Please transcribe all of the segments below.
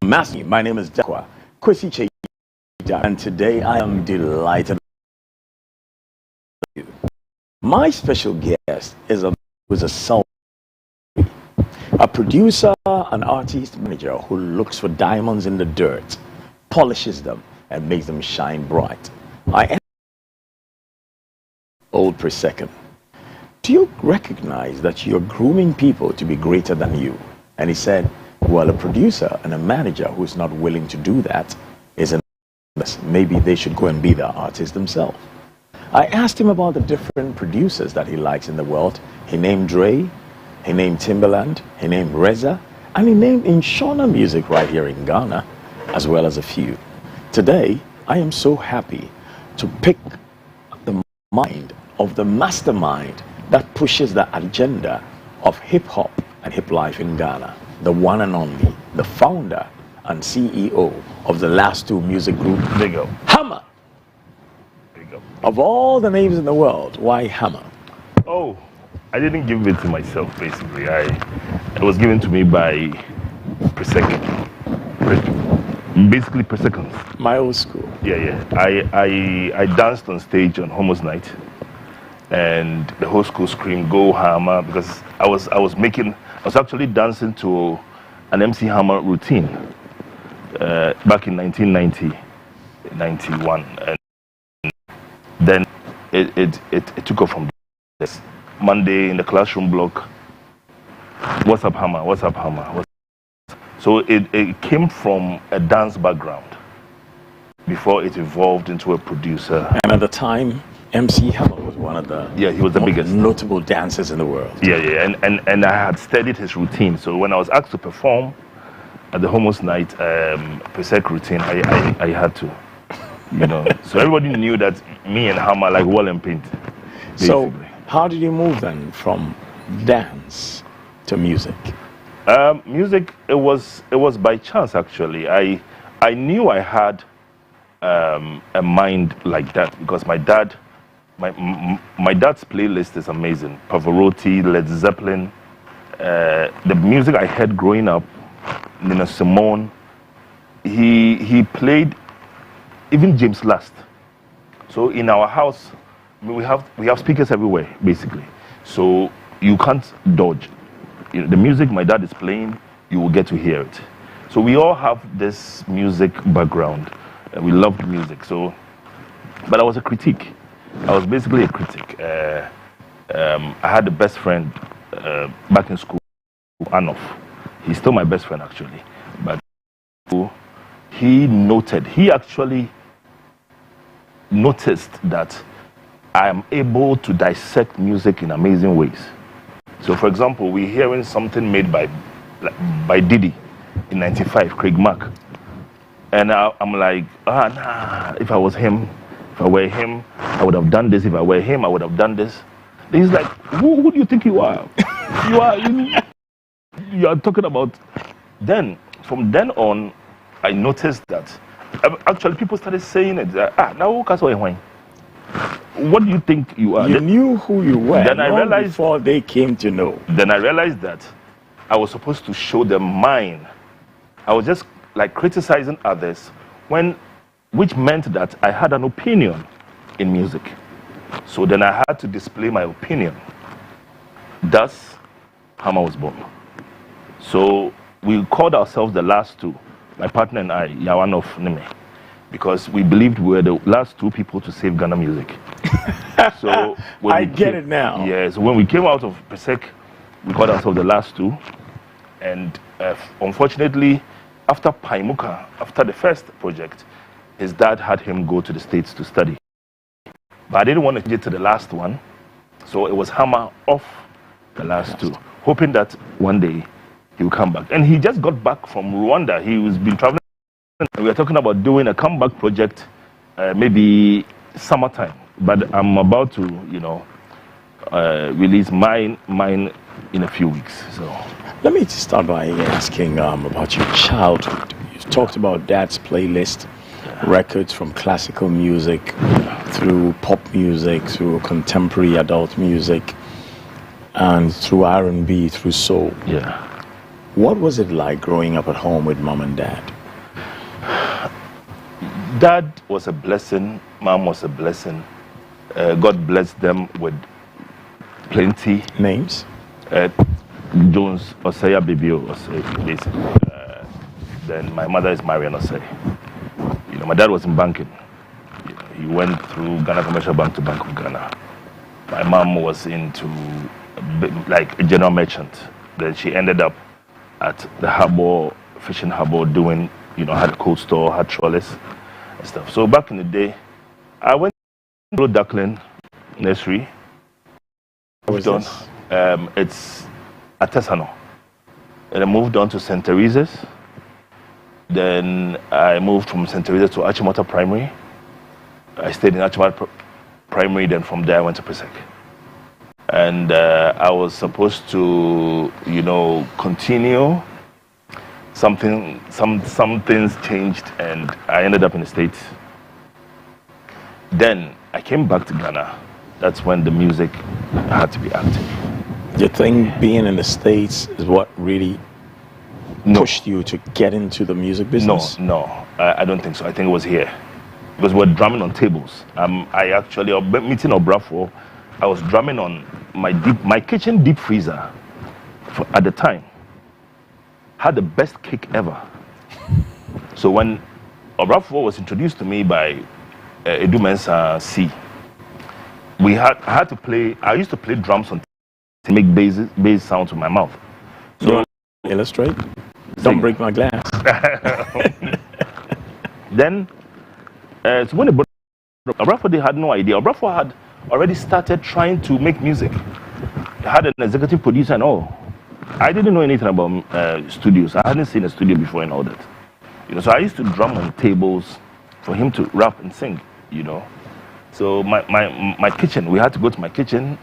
Master, my name is Darwah, Kwasi Kyei Darwah, and today I am delighted. My special guest is a songwriter, a producer, an artist manager who looks for diamonds in the dirt, polishes them, and makes them shine bright. I am old per second. Do you recognize that you're grooming people to be greater than you? And he said, well, a producer and a manager who's not willing to do that is an maybe they should go and be the artist themselves. I asked him about the different producers that he likes in the world. He named Dre, he named Timbaland, he named Reza, and he named Inshona Music right here in Ghana, as well as a few. Today, I am so happy to pick the mind of the mastermind that pushes the agenda of hip-hop and hip life in Ghana, the one and only, the founder and CEO of the last two music group, There you go. Hammer. There you go. Of all the names in the world, why Hammer? Oh, I didn't give it to myself, basically. It was given to me by per second. Basically per second. My old school. Yeah. I danced on stage on Homos Night, and the whole school screamed, "Go Hammer!" Because I was actually dancing to an MC Hammer routine back in 1990, 91, and then it took off from this. Monday in the classroom block, "What's up, Hammer? What's up, Hammer?" So it came from a dance background before it evolved into a producer. And at the time, MC Hammer was one of the he was the biggest notable dancers in the world. Yeah, and I had studied his routine. So when I was asked to perform at the Homos Night Pesek routine, I had to, So everybody knew that me and Hammer like wall and paint. Basically. So how did you move then from dance to music? Music, it was by chance actually. I knew I had a mind like that because my dad's playlist is amazing. Pavarotti, Led Zeppelin, the music I heard growing up, Nina Simone. He played even James Last. So in our house, we have speakers everywhere basically. So you can't dodge. The music my dad is playing, you will get to hear it. So we all have this music background. We loved music. So, but I was a critic. I was basically a critic. I had a best friend back in school, Anof. He's still my best friend actually. But he actually noticed that I am able to dissect music in amazing ways. So for example, we're hearing something made by Diddy in 95, Craig Mack. And I'm like, nah, if I was him, if I were him, I would have done this. If I were him, I would have done this. And he's like, who do you think you are? You are talking about. Then, from then on, I noticed that actually people started saying it. Now what do you think you are? You knew who you were. Then I realized before they came to know. Then I realized that I was supposed to show them mine. I was just like criticizing others, which meant that I had an opinion in music. So then I had to display my opinion. Thus, Hammer was born. So we called ourselves the last two, my partner and I, Yawan of Nime, because we believed we were the last two people to save Ghana music. So I get it now. Yeah, so when we came out of Pesek, we called ourselves the last two. And unfortunately, after Paimuka, after the first project, his dad had him go to the States to study. But I didn't want to get to the last one, so it was Hammer off the last two, hoping that one day he will come back. And he just got back from Rwanda. He was been traveling. We were talking about doing a comeback project, maybe summertime. But I'm about to, release mine in a few weeks. So let me start by asking about your childhood. You talked about Dad's playlist, records from classical music through pop music, through contemporary adult music, and through R&B, through soul. Yeah. What was it like growing up at home with Mom and Dad? Dad was a blessing. Mom was a blessing. God blessed them with plenty. Names? Jones Osei Bibio Osei, basically. Then my mother is Marian Osei. You know, my dad was in banking. You know, he went through Ghana Commercial Bank to Bank of Ghana. My mom was into like a general merchant. Then she ended up at the harbor, fishing harbor, doing, you know, had a cold store, had trolleys and stuff. So back in the day, I went to Duckling Nursery. What was this? It's Atesano. And I moved on to St. Teresa's. Then I moved from St. Teresa's to Achimota Primary. I stayed in Achimota Primary, then from there I went to Presec. And I was supposed to, you know, continue. Some things changed and I ended up in the States. Then I came back to Ghana. That's when the music had to be active. You think being in the States is what really pushed you to get into the music business? No, I don't think so. I think it was here. Because we're drumming on tables. I actually, meeting Obrafo, I was drumming on my kitchen deep freezer at the time. Had the best cake ever. So when Obrafo was introduced to me by Edu Mensah C, I had to play, I used to play drums on to make bass sounds with my mouth. So illustrate? Don't break my glass. Then, so when Obrafo, they had no idea. Obrafo had already started trying to make music. He had an executive producer and all. I didn't know anything about studios. I hadn't seen a studio before and all that. You know, so I used to drum on tables for him to rap and sing, you know. So my kitchen, we had to go to my kitchen,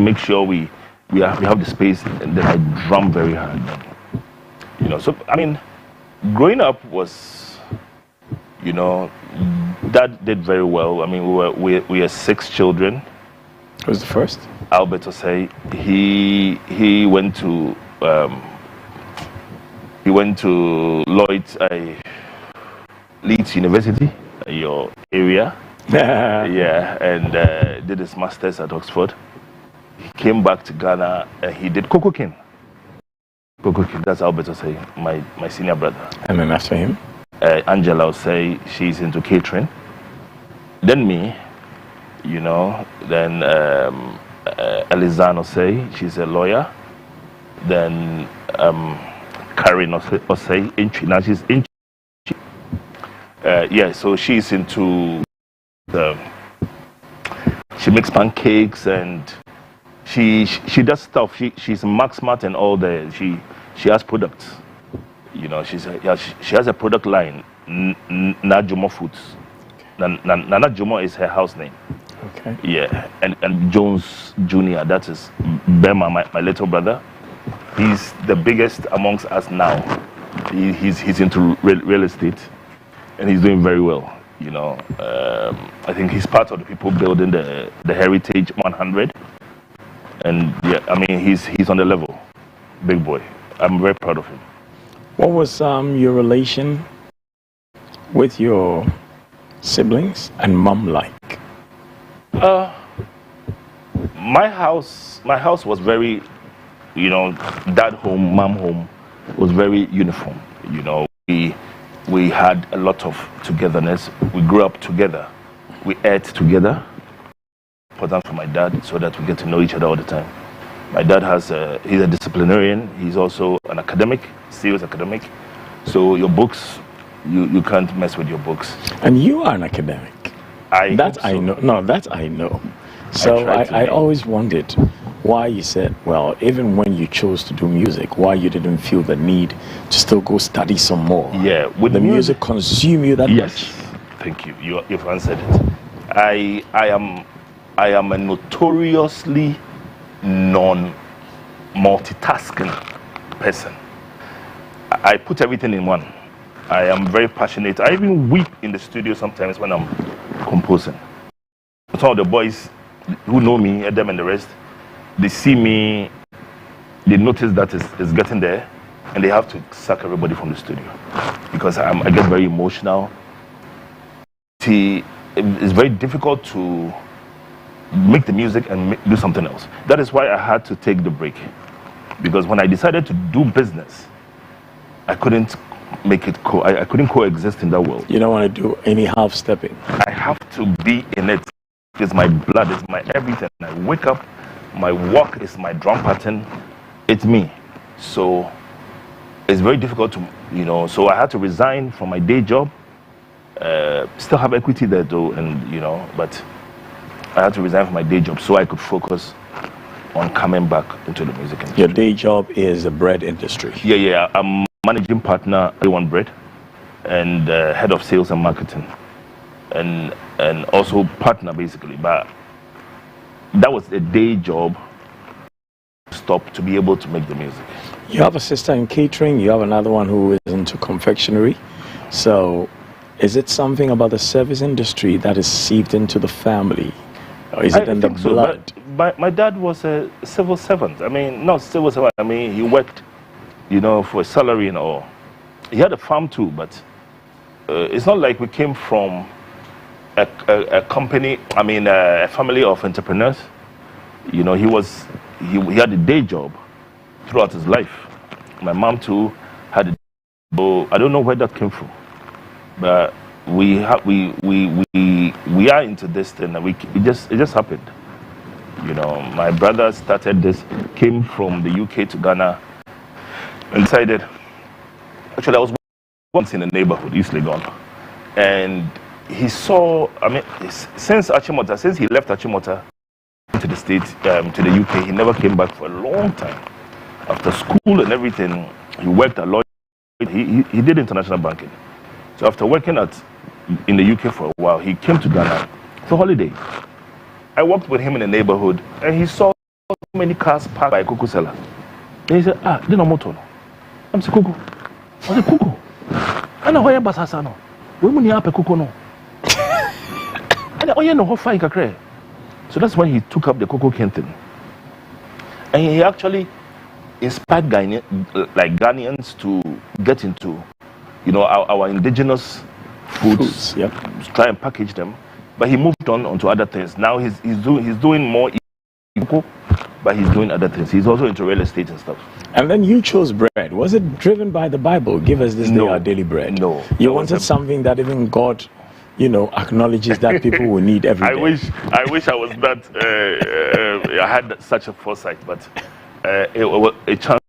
make sure we have the space, and then I drum very hard. You know, so I mean, growing up was, you know, Dad did very well. I mean, we are 6 children. Who was the first? Albert Osei. He went to Leeds University, your area. Yeah, and did his masters at Oxford. He came back to Ghana and he did Coco King. Coco King, that's Albert Osei, my senior brother. And then after him? Angela Osei, she's into catering. Then me, you know, then Elizan Osei, she's a lawyer. Then Karen Osei, now she's in. Yeah, so she's into she makes pancakes and she does stuff. She's Max Smart and all the she has products. You know, she has a product line, Najumo Foods. Nana Jumo is her house name. Okay. Yeah, and Jones Jr., that is Bema, my little brother. He's the biggest amongst us now. He's into real estate, and he's doing very well. You know, I think he's part of the people building the Heritage 100, and yeah, I mean he's on the level, big boy. I'm very proud of him. What was your relation with your siblings and mom like? My house was very, you know, dad home, mom home was very uniform. You know, we had a lot of togetherness. We grew up together. We ate together. Important for my dad so that we get to know each other all the time. My dad he's a disciplinarian. He's also an academic, serious academic. So your books, you can't mess with your books. And you are an academic. I know. No, that I know. So I always wondered why you said, well, even when you chose to do music, why you didn't feel the need to still go study some more. Yeah, with the music consume you that much. Yes, thank you. You've answered it. I am a notoriously non-multitasking person. I put everything in one. I am very passionate. I even weep in the studio sometimes when I'm composing. Some of the boys who know me, Adam and the rest, they see me, they notice that it's getting there, and they have to sack everybody from the studio because I get very emotional. It's very difficult to make the music and do something else. That is why I had to take the break, because when I decided to do business, I couldn't make it I couldn't coexist in that world. You don't want to do any half stepping. I have to be in it. It's my blood, it's my everything. I wake up, my walk is my drum pattern, it's me. So it's very difficult to, so I had to resign from my day job. Still have equity there though, and but I had to resign from my day job so I could focus on coming back into the music industry. Your day job is the bread industry. Yeah. I'm managing partner A1 Bread and head of sales and marketing, and also partner basically. But that was a day job stop to be able to make the music. You have a sister in catering. You have another one who is into confectionery. So is it something about the service industry that is seeped into the family? Or is it in the blood? So, my dad was a civil servant. I mean, not civil servant. I mean, he worked, for a salary and all. He had a farm too, but it's not like we came from a company. I mean, a family of entrepreneurs. He had a day job throughout his life. My mom too had a. So I don't know where that came from, but we are into this thing. And it just happened. My brother started this, came from the UK to Ghana, and decided. Actually, I was once in the neighborhood, East Legon, and he saw. I mean, since he left Achimota to the States, to the UK, he never came back for a long time. After school and everything, he worked a lot. He did international banking. So after working in the UK for a while, he came to Ghana for holiday. I walked with him in the neighborhood, and he saw so many cars parked by Kuku seller. And he said, "This no motor. I'm saying Kuku. I said Kuku. I know why you basasa no. We money up Kuku no. And oh yeah no how far you can. So that's when he took up the Kuku Kenton, and he actually inspired Ghanaians to get into, our indigenous foods. Yep. Try and package them. But he moved on to other things. Now he's doing more, but he's doing other things. He's also into real estate and stuff. And then you chose bread. Was it driven by the Bible? Give us this day our daily bread. No. You wanted something that even God, acknowledges that people will need every day. I wish I was that. I had such a foresight, but it was a chance.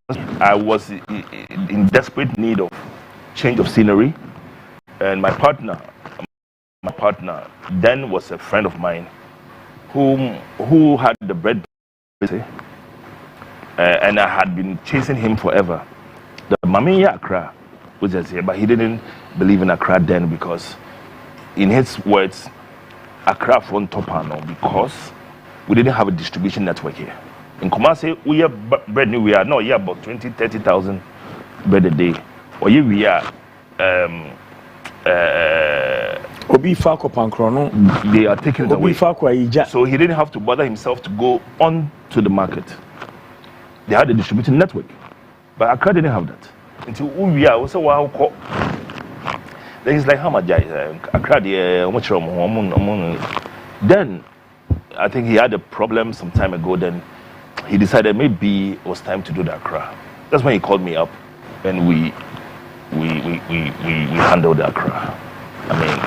I was in desperate need of change of scenery, and my partner then was a friend of mine who had the bread business, and I had been chasing him forever. The Mami Accra was just here, but he didn't believe in Accra then, because in his words, Accra for Topano, because we didn't have a distribution network here. In Kumasi, we have bread new, we are no, yeah, about 20,000-30,000 bread a day. Or here we are Obi Fako Pankrono. They are taking it away. Ija. So he didn't have to bother himself to go on to the market. They had a distribution network, but Accra didn't have that. Until we are also wow. Then he's like, how much Accra? Then I think he had a problem some time ago. Then he decided maybe it was time to do the Accra. That's when he called me up, and we handled the Accra. I mean,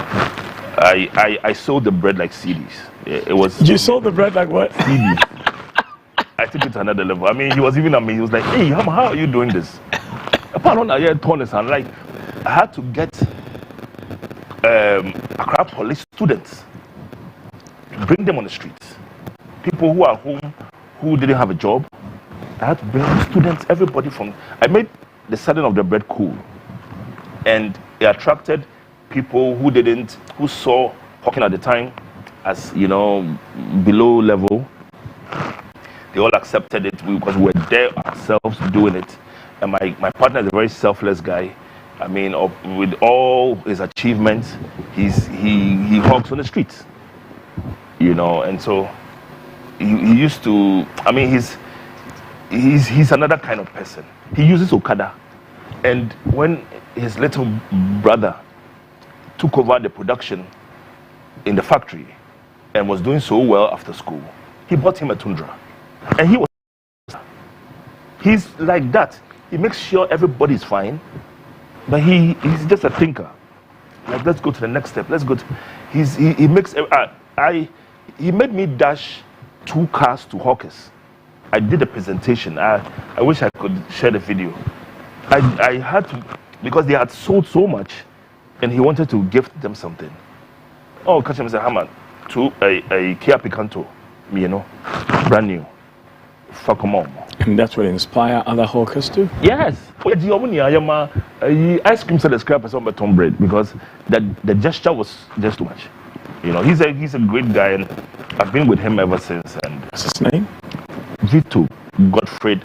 I sold the bread like CDs. It was. You sold the bread like what? CDs. I took it to another level. I mean, he was even amazed. He was like, "Hey, how are you doing this?" Apart from that, and like, I had to get Accra police students, bring them on the streets. People who are home, who didn't have a job. I had to bring students, everybody from. I made the selling of the bread cool, and it attracted people who saw hawking at the time as below level. They all accepted it because we were there ourselves doing it. And my partner is a very selfless guy. I mean, with all his achievements, he hawks on the streets, and so he used to. I mean, he's another kind of person. He uses Okada And when his little brother took over the production in the factory and was doing so well after school, he bought him a Tundra. And he's like that. He makes sure everybody's fine, but he's just a thinker. Like, let's go to the next step. Let's go to, he makes, he made me dash 2 cars to hawkers. I did a presentation. I wish I could share the video. I had to, because they had sold so much, and he wanted to gift them something. Oh, catch him, Mr. Hammond, to a Kia Picanto, you know, brand new. Fuck them all. And that's what inspire other hawkers too? Yes. Ice cream said the scrap is on Tom bread because the gesture was just too much. You know, he's a great guy, and I've been with him ever since. And what's his name? Vito Godfred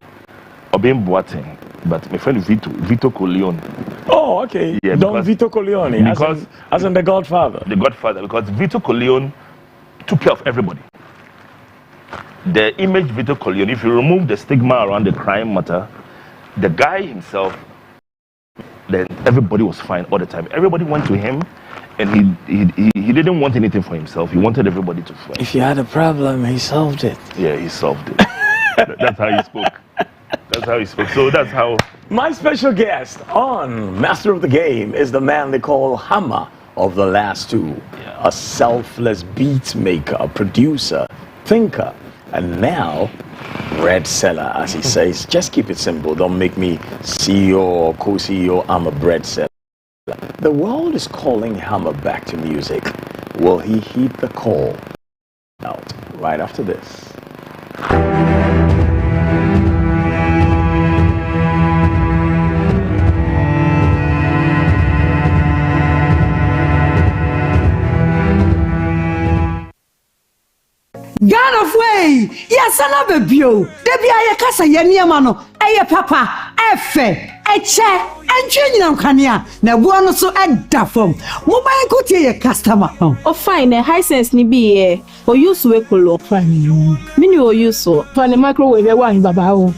Obin Boateng, but my friend Vito Corleone. Oh, okay. Yeah, Don Vito Corleone, because as in the Godfather. The Godfather, because Vito Corleone took care of everybody. The image Vito Corleone, if you remove the stigma around the crime matter, the guy himself, then everybody was fine all the time. Everybody went to him, and he didn't want anything for himself. He wanted everybody to fight. If you had a problem, he solved it. Yeah, he solved it. That's how he spoke. That's how he spoke. So that's how. My special guest on Master of the Game is the man they call Hammer of the Last Two. Yeah. A selfless beat maker, producer, thinker, and now bread seller, as he says. Just keep it simple. Don't make me CEO or co-CEO. I'm a bread seller. The world is calling Hammer back to music. Will he heed the call? Out right after this. Ghana way, yes, I love a view. There be a casa yeniamano, a papa, a fe, a chair, and changing on Kanya. Now, one so at Daffum. Mobile could be a customer. Oh, fine, a high sense ni be or use we colo. Mini or use so. For the microwave, one babao.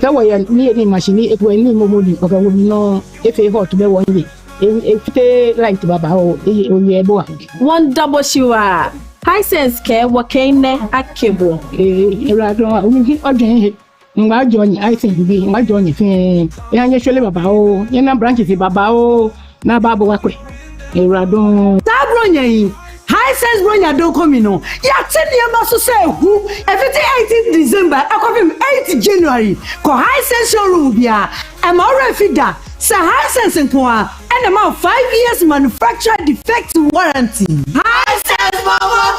That way, a near machine, it will need more money, or no, if a hot to be 1 week. If they like to babao, it will be a boy. One double shiva. High sense care what came there at cable. My Johnny, I think be my Johnny thing. And usually babao, yana branches babao, na babu wakwe. Eradon. Tabronya, high sense bronya don't come in. Ya 10 years to say who, everything 18th December, I come him 8th January. Ko high sense showroom bia. I'm already feeder. Sa high sense and about 5 years manufacturer defect warranty. High sense, mama,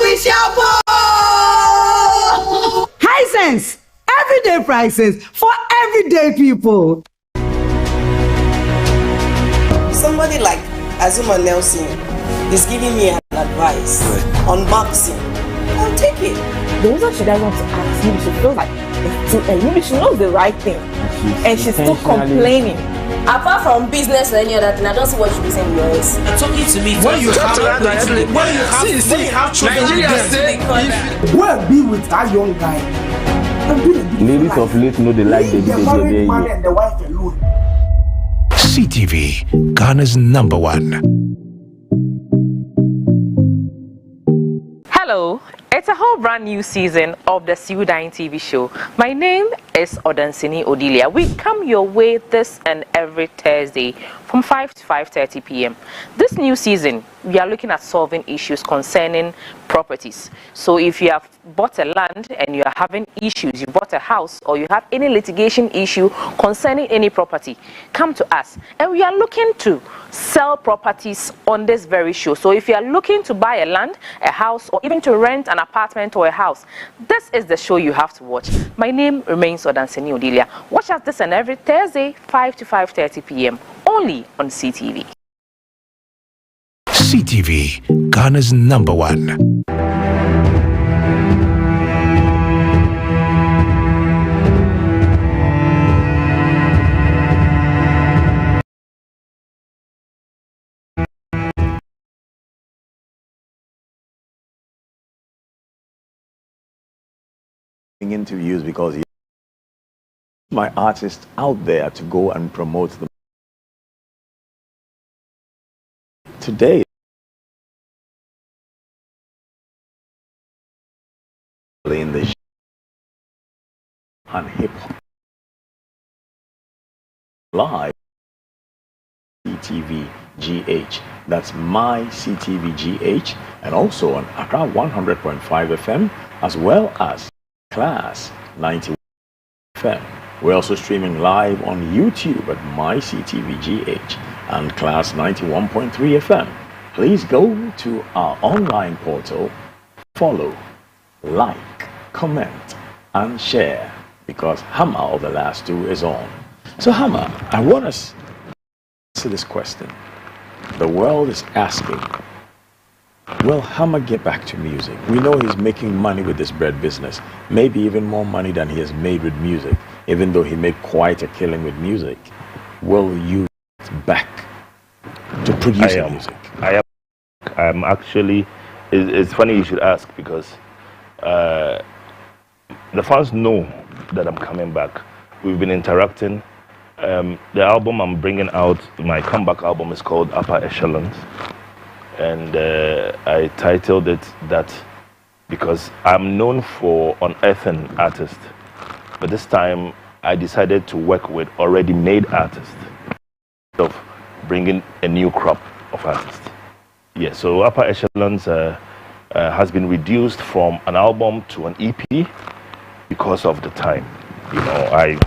high sense, everyday prices for everyday people. Somebody like Azuma Nelson is giving me an advice on boxing. I'll take it. The reason she doesn't want to ask, maybe she feels like it's too early. Maybe she knows the right thing, and she's still complaining. Apart from business or any other thing, I don't see what you be saying in your ears. Talking to me when you have children, Well, be with that young guy. Ladies of late know they like the married man and the wife alone. CTV, Ghana's #1. Hello, it's a whole brand new season of the Songwriting TV show. My name is Odansini Odilia. We come your way this and every Thursday from 5 to 5:30 p.m. This new season, we are looking at solving issues concerning properties. So if you have bought a land and you are having issues, you bought a house, or you have any litigation issue concerning any property, come to us. And we are looking to sell properties on this very show. So if you are looking to buy a land, a house, or even to rent an apartment or a house, this is the show you have to watch. My name remains Odansini Odilia. Watch us this and every Thursday, 5 to 5:30 p.m. only on CTV. CTV, Ghana's #1. Interviews because my artists out there to go and promote the today in the on hip hop live CTV GH. That's my CTV GH, and also on Accra 100.5 FM, as well as Class 91 FM. We're also streaming live on YouTube at my CTV GH and Class 91.3 FM. Please go to our online portal, follow, like, comment, and share, because Hammer of the last two is on. So Hammer, I want us to answer this question. The world is asking, will Hammer get back to music? We know he's making money with this bread business, maybe even more money than he has made with music, even though he made quite a killing with music. Will you get back to producing music? I'm actually, it's funny you should ask, because the fans know that I'm coming back. We've been interacting. The album I'm bringing out, my comeback album, is called Upper Echelons, and I titled it that because I'm known for unearthing artists, but this time I decided to work with already made artists instead of bringing a new crop of artists. Yeah, so Upper Echelons has been reduced from an album to an EP because of the time. You know,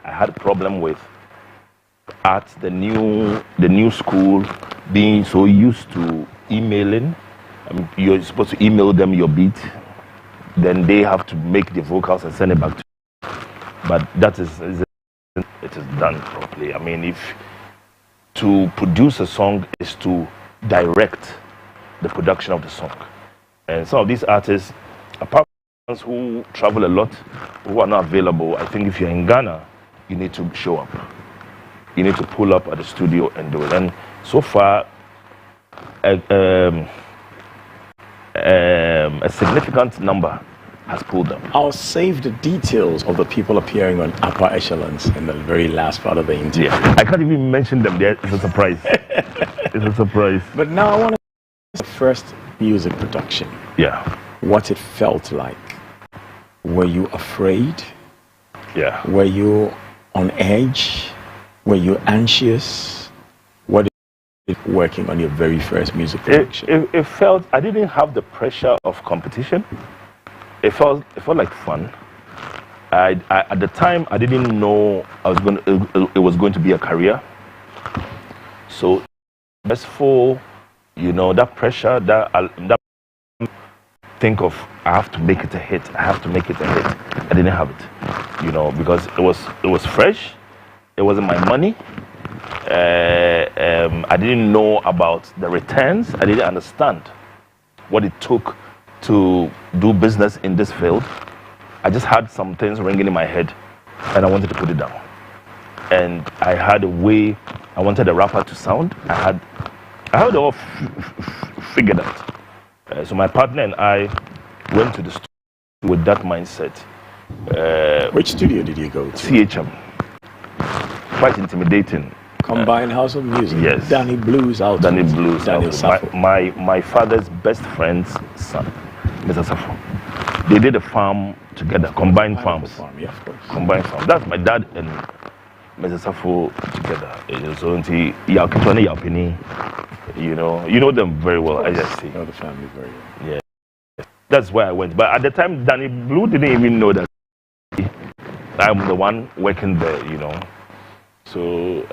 I had a problem with art, the new school, being so used to emailing. You're supposed to email them your beat, then they have to make the vocals and send it back to you. But that it is done properly. I mean, if to produce a song is to direct the production of the song. And some of these artists, apart from ones who travel a lot, who are not available, I think if you're in Ghana, you need to show up. You need to pull up at the studio and do it. And so far, a significant number has pulled up. I'll save the details of the people appearing on Upper Echelons in the very last part of the interview. Yeah, I can't even mention them there. It's a surprise. It's a surprise. But now I want to see the first music production. Yeah. What it felt like. Were you afraid? Yeah. Were you on edge? Were you anxious? What is it working on your very first music production? It felt, I didn't have the pressure of competition. It felt like fun. I at the time I didn't know it was going to be a career. So stressful, you know, that pressure, that think of I have to make it a hit. I have to make it a hit. I didn't have it, you know, because it was fresh. It wasn't my money. I didn't know about the returns. I didn't understand what it took to do business in this field. I just had some things ringing in my head, and I wanted to put it down. And I had a way I wanted a rapper to sound. I had it all figured out. So my partner and I went to the studio with that mindset. Which studio did you go to? CHM. Quite intimidating. Combined House of Music. Yes. Danny Blues out. Danny Blues. Out. My father's best friend's son, Mr. Safo. They did a farm together, combined farms. Farm, yeah, of course. Combined farm. That's my dad and Mr. Safo together. So you know them very well. I just see. You know the family very well. Yeah. That's where I went. But at the time, Danny Blue didn't even know that I'm the one working there, you know. So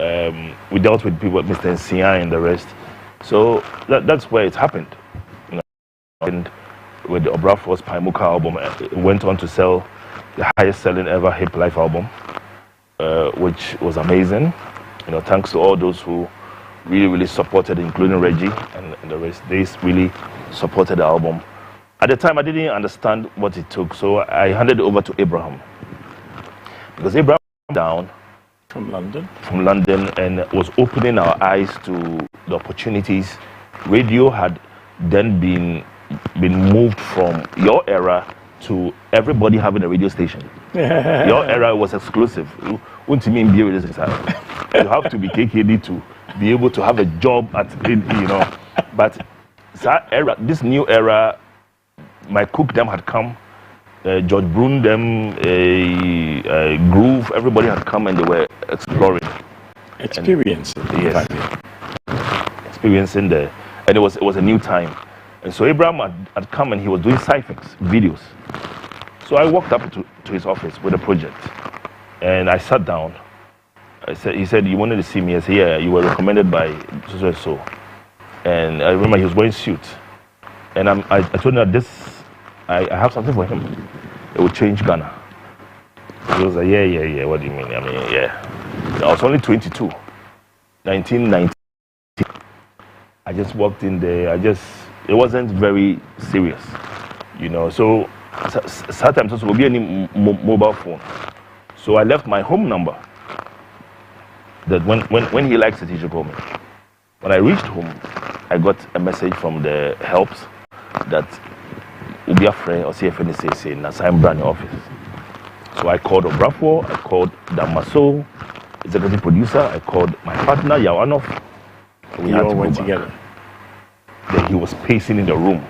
we dealt with people, Mr. Nsia and the rest. So that's where it happened. You know, and with the Obrafo's Paimuka album, it went on to sell the highest selling ever hip life album, which was amazing. You know, thanks to all those who really supported, including Reggie and the rest. They really supported the album. At the time, I didn't understand what it took, so I handed it over to Abraham. Because Abraham came down from London and was opening our eyes to the opportunities. Radio had then been moved from your era to everybody having a radio station. Your era was exclusive. You have to be KKD to be able to have a job at, but this new era, my cook them had come, George Brun them, Groove, everybody had come and they were exploring. Experiencing. Yes. Experiencing and it was a new time. And so Abraham had come and he was doing sci-fi videos. So I walked up to his office with a project and I sat down. He said, you wanted to see me? I said, yeah, you were recommended by so and so. And I remember he was wearing suit. And I told him that I have something for him. It will change Ghana. He was like, yeah, what do you mean? I mean, yeah. I was only 22, 1990. I just walked in there. It wasn't very serious, So sometimes also will be any mobile phone. So I left my home number. That when he likes it, he should call me. When I reached home, I got a message from the helps that Ubi Afre or CFN say Nasaim brand new office. So I called Obrafo, I called Damaso, executive producer, I called my partner Yawanov. We all went together. Then he was pacing in the room.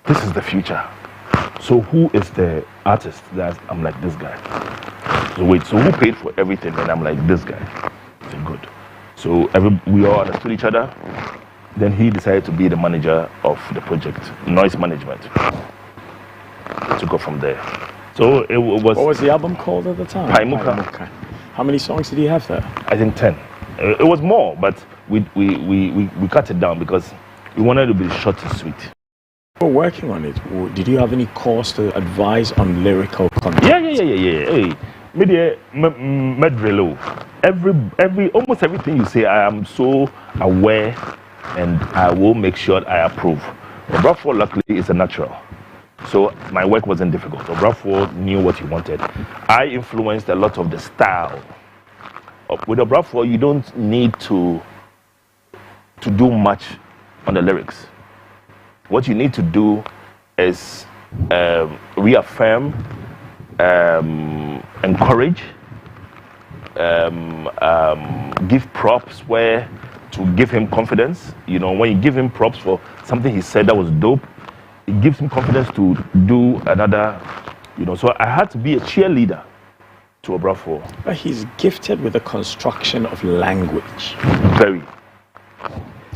This is the future. So who is the artist that I'm like this guy? So wait, so who paid for everything? And I'm like this guy. I said, good. So we all understood each other. Then he decided to be the manager of the project, noise management. It took off from there. So it was. What was the album called at the time? Paimuka. How many songs did he have there? I think 10. It was more, but we cut it down because we wanted to be short and sweet. You were working on it. Did you have any course to advise on lyrical content? Yeah. Hey, medrelo. Almost everything you say, I am so aware, and I will make sure I approve. Obrafo, luckily, is a natural, so my work wasn't difficult. Obrafo knew what he wanted. I influenced a lot of the style. With Obrafo, you don't need to do much on the lyrics. What you need to do is reaffirm, encourage, give props where to give him confidence. When you give him props for something he said that was dope, it gives him confidence to do another, So I had to be a cheerleader to Obrafo. But he's gifted with the construction of language. Very.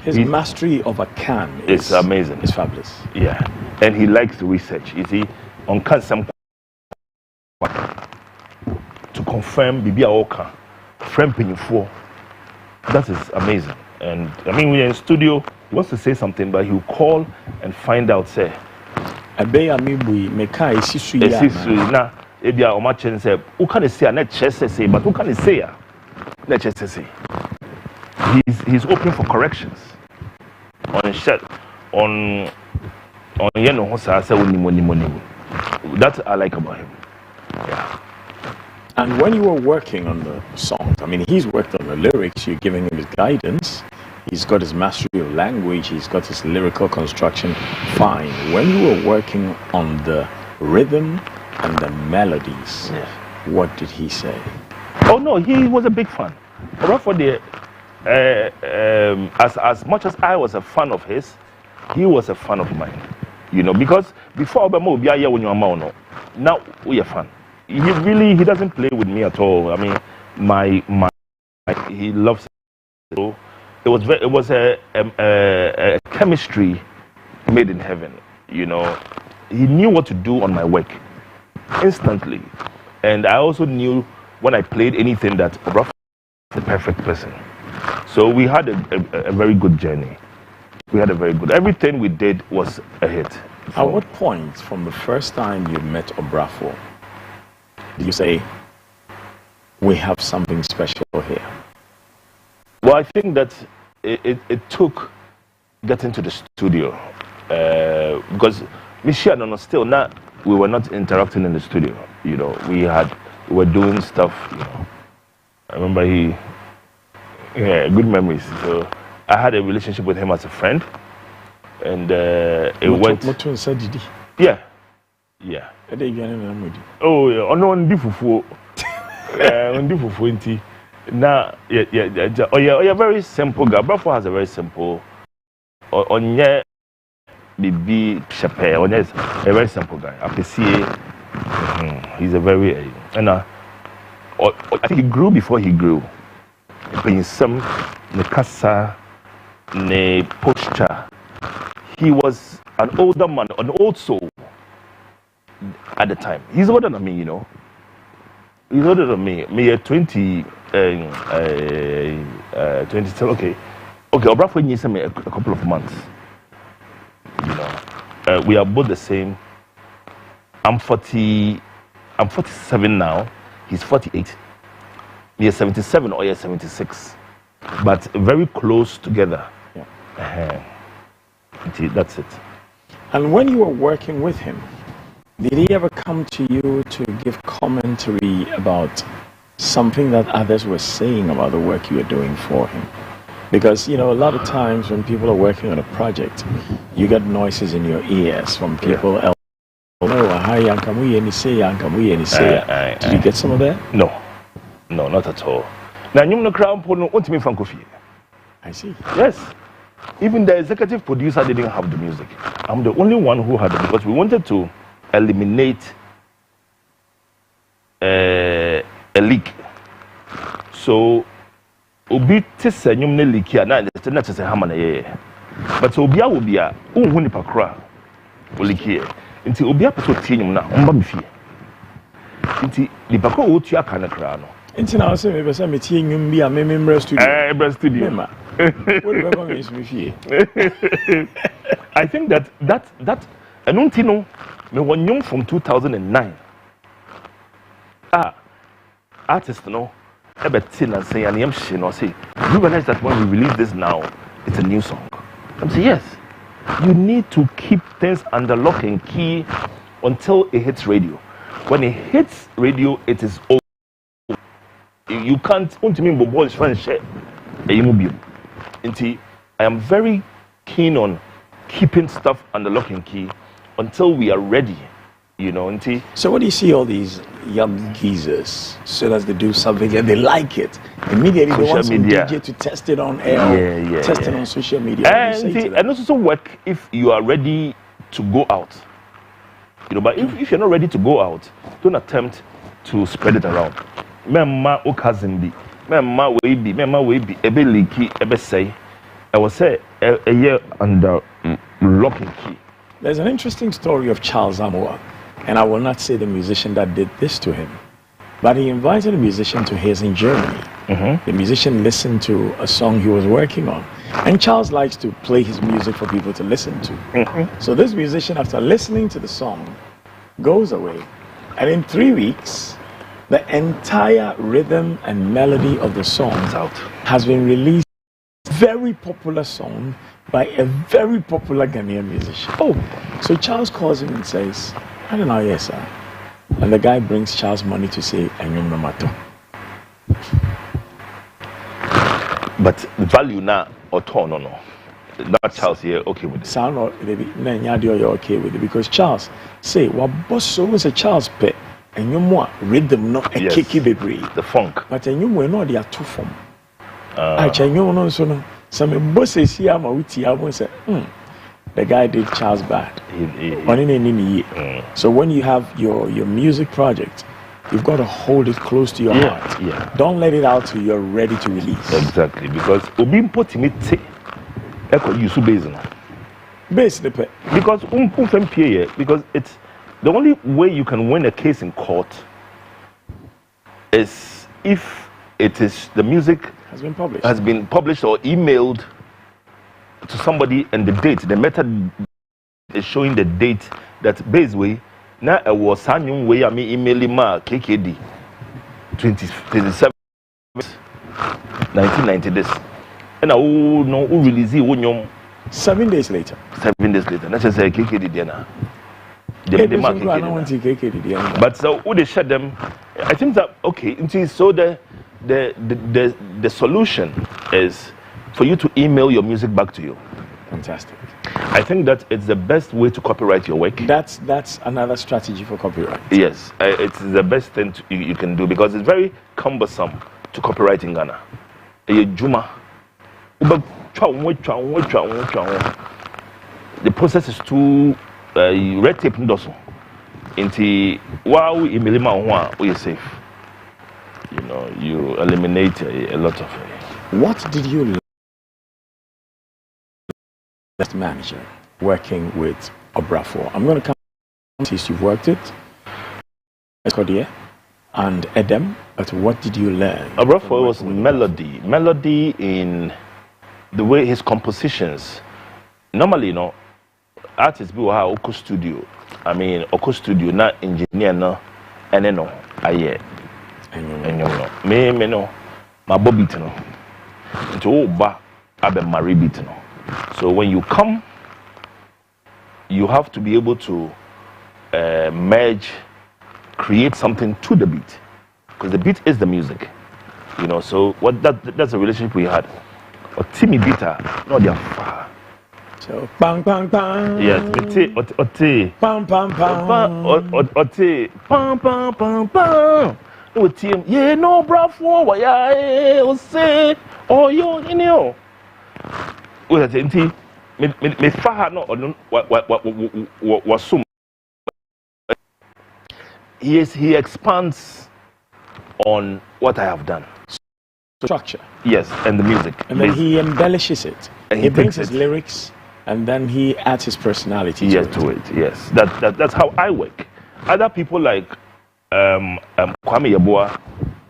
His mastery of a can is amazing. It's fabulous. Yeah. And he likes to research. You see, on can some to confirm Bibi Aoka, friend Pinifo. That is amazing. And I mean, we're in studio, he wants to say something, but he'll call and find out, say. Ebeya mibui meka esisui ya. Esisui na ebia o ma chen say, "Who can say na chese say, but who can say ya?" Na chese say. He's open for corrections. On shit, on yeno hosa say money. That I like about him. Yeah. And when you were working on the songs, I mean, he's worked on the lyrics, you're giving him his guidance, he's got his mastery of language, he's got his lyrical construction, fine. When you were working on the rhythm and the melodies, what did he say? Oh no, he was a big fan. For the as much as I was a fan of his, he was a fan of mine. Because before Obama would be here when you are now we are fan. He doesn't play with me at all. I mean, my he loves it. So it was a chemistry made in heaven. He knew what to do on my work instantly, and I also knew when I played anything that Obrafo was the perfect person. So we had a very good journey. Everything we did was a hit. At what point from the first time you met Obrafo did you say, we have something special here? Well, I think that it took getting to the studio because Michelle and still not we were not interacting in the studio. We were doing stuff. I remember good memories. So I had a relationship with him as a friend, and it went. Yeah. Oh yeah, on different. Nah, yeah. Oh, yeah, very simple guy. Brafo has a very simple. Onye Bibi Chappelle. Onye is a very simple guy. Appreciate. He's a very and I think he grew before he grew. In some ne kasa, ne posture. He was an older man, an old soul at the time. He's older than me, you know. He's older than me. Me at 20. 22. Okay. Obrafo needs me a couple of months. You know, we are both the same. I'm 47 now. He's 48. Me is 77 or 76, but very close together. Yeah. That's it. And when you were working with him, did he ever come to you to give commentary about something that others were saying about the work you were doing for him? Because, you know, a lot of times when people are working on a project, you get noises in your ears from people else. Did you get some of that? No, not at all. Now, I see. Yes. Even the executive producer didn't have the music. I'm the only one who had it because we wanted to eliminate a leak. So obi tese nyum ne leak ya na tese hama na ye. But obi a unhu ni pakra o leak ye. Nti obi a peso tie nyum na omba me fie. Nti ni pakra o tu aka na kra no. Nti na say me be tie nyum bi a me member studio. Member studio. I think that Enuntino me won young from 2009. Artist no ebetin and say and no say you realize that when we release this now it's a new song. I'm saying yes. You need to keep things under lock and key until it hits radio. When it hits radio, it is over. You can't ultimately bobo is trying to share a I am very keen on keeping stuff under lock and key until we are ready, you know. So what do you see all these young geezers, as soon as they do something and they like it, immediately they want some DJ to test it on air, test it on social media. And also work if you are ready to go out, you know. But if you're not ready to go out, don't attempt to spread it around. Memma okazimbi. Memma we be ebe leaky ebe say. I will say a year under lock and key. There's an interesting story of Charles Amoa, and I will not say the musician that did this to him, but he invited a musician to his in Germany. The musician listened to a song he was working on, and Charles likes to play his music for people to listen to. So this musician, after listening to the song, goes away, and in 3 weeks, the entire rhythm and melody of the song has been released. Very popular song by a very popular Ghanaian musician. So Charles calls him and says, I don't know, yes, sir. And the guy brings Charles money to say, Enyum Namato. But value now or turn no. Not Charles here, okay with it. Sound or you're okay with it. Because Charles say, what boss so is a Charles pet, and you more rhythm not a kicky baby. The funk. But and you were not they are two form. I know so no. Some bosses here I won't say, the guy did Charles bad. So when you have your music project, you've got to hold it close to your heart. Don't let it out till you're ready to release. Exactly, because Obim put me echo you so base the pet. Because because it's the only way you can win a case in court is if it is the music has been published or emailed to somebody, and the date, the method is showing the date that base way. Now I was signing way I mean emailing ma KKD 27 1990 this, and I no release it 7 days later. 7 days later, that's just say KKD there. But so who they shut them? I think that okay. So the solution is for you to email your music back to you. Fantastic. I think that it's the best way to copyright your work. That's another strategy for copyright. Yes, it's the best thing you can do because it's very cumbersome to copyright in Ghana. A Juma. The process is too red tape ndoso. Into wow, Imilima we safe. You know, you eliminate a lot of. What did you learn as manager working with Obrafo? I'm going to come since you've worked it. And Edem, but what did you learn? Obrafo was melody in the way his compositions. Normally, you know, artists be have Oko studio. I mean, Oko studio na engineer no, and no, aye, and you know, me no, my Bobby no, to ba abe marry bit no. So when you come, you have to be able to merge, create something to the beat, because the beat is the music, you know. So what that's the relationship we had. Or Timmy Bitter, not their far. So bang bang bang. Yes, ote. Bang bang bang. Ote. Bang bang bang bang. No team. Yeah, no bravo. Why I say oh yo in you. What that enti me far no what sum. He expands on what I have done. Structure. Yes, and the music. And then he embellishes it. And he brings his lyrics, and then he adds his personality to it. Yes, that's how I work. Other people like Kwame Yeboah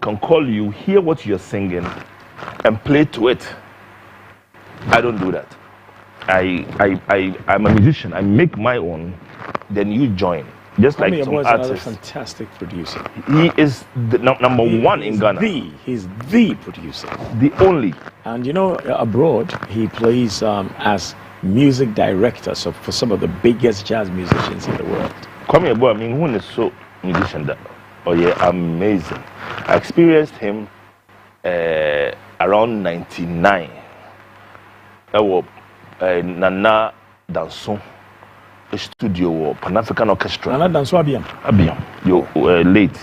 can call you, hear what you're singing, and play to it. I don't do that. I'm a musician. I make my own. Then you join. Just like some artists. Another fantastic producer. He is the number one in Ghana. He's the producer. The only. And you know, abroad, he plays as music director for some of the biggest jazz musicians in the world. Kwame Yeboah, I mean, who is so musician that? Oh yeah, amazing. I experienced him around 99. That was Nana Danson. Studio Pan-African Orchestra. Nana Danso Abiam. You late.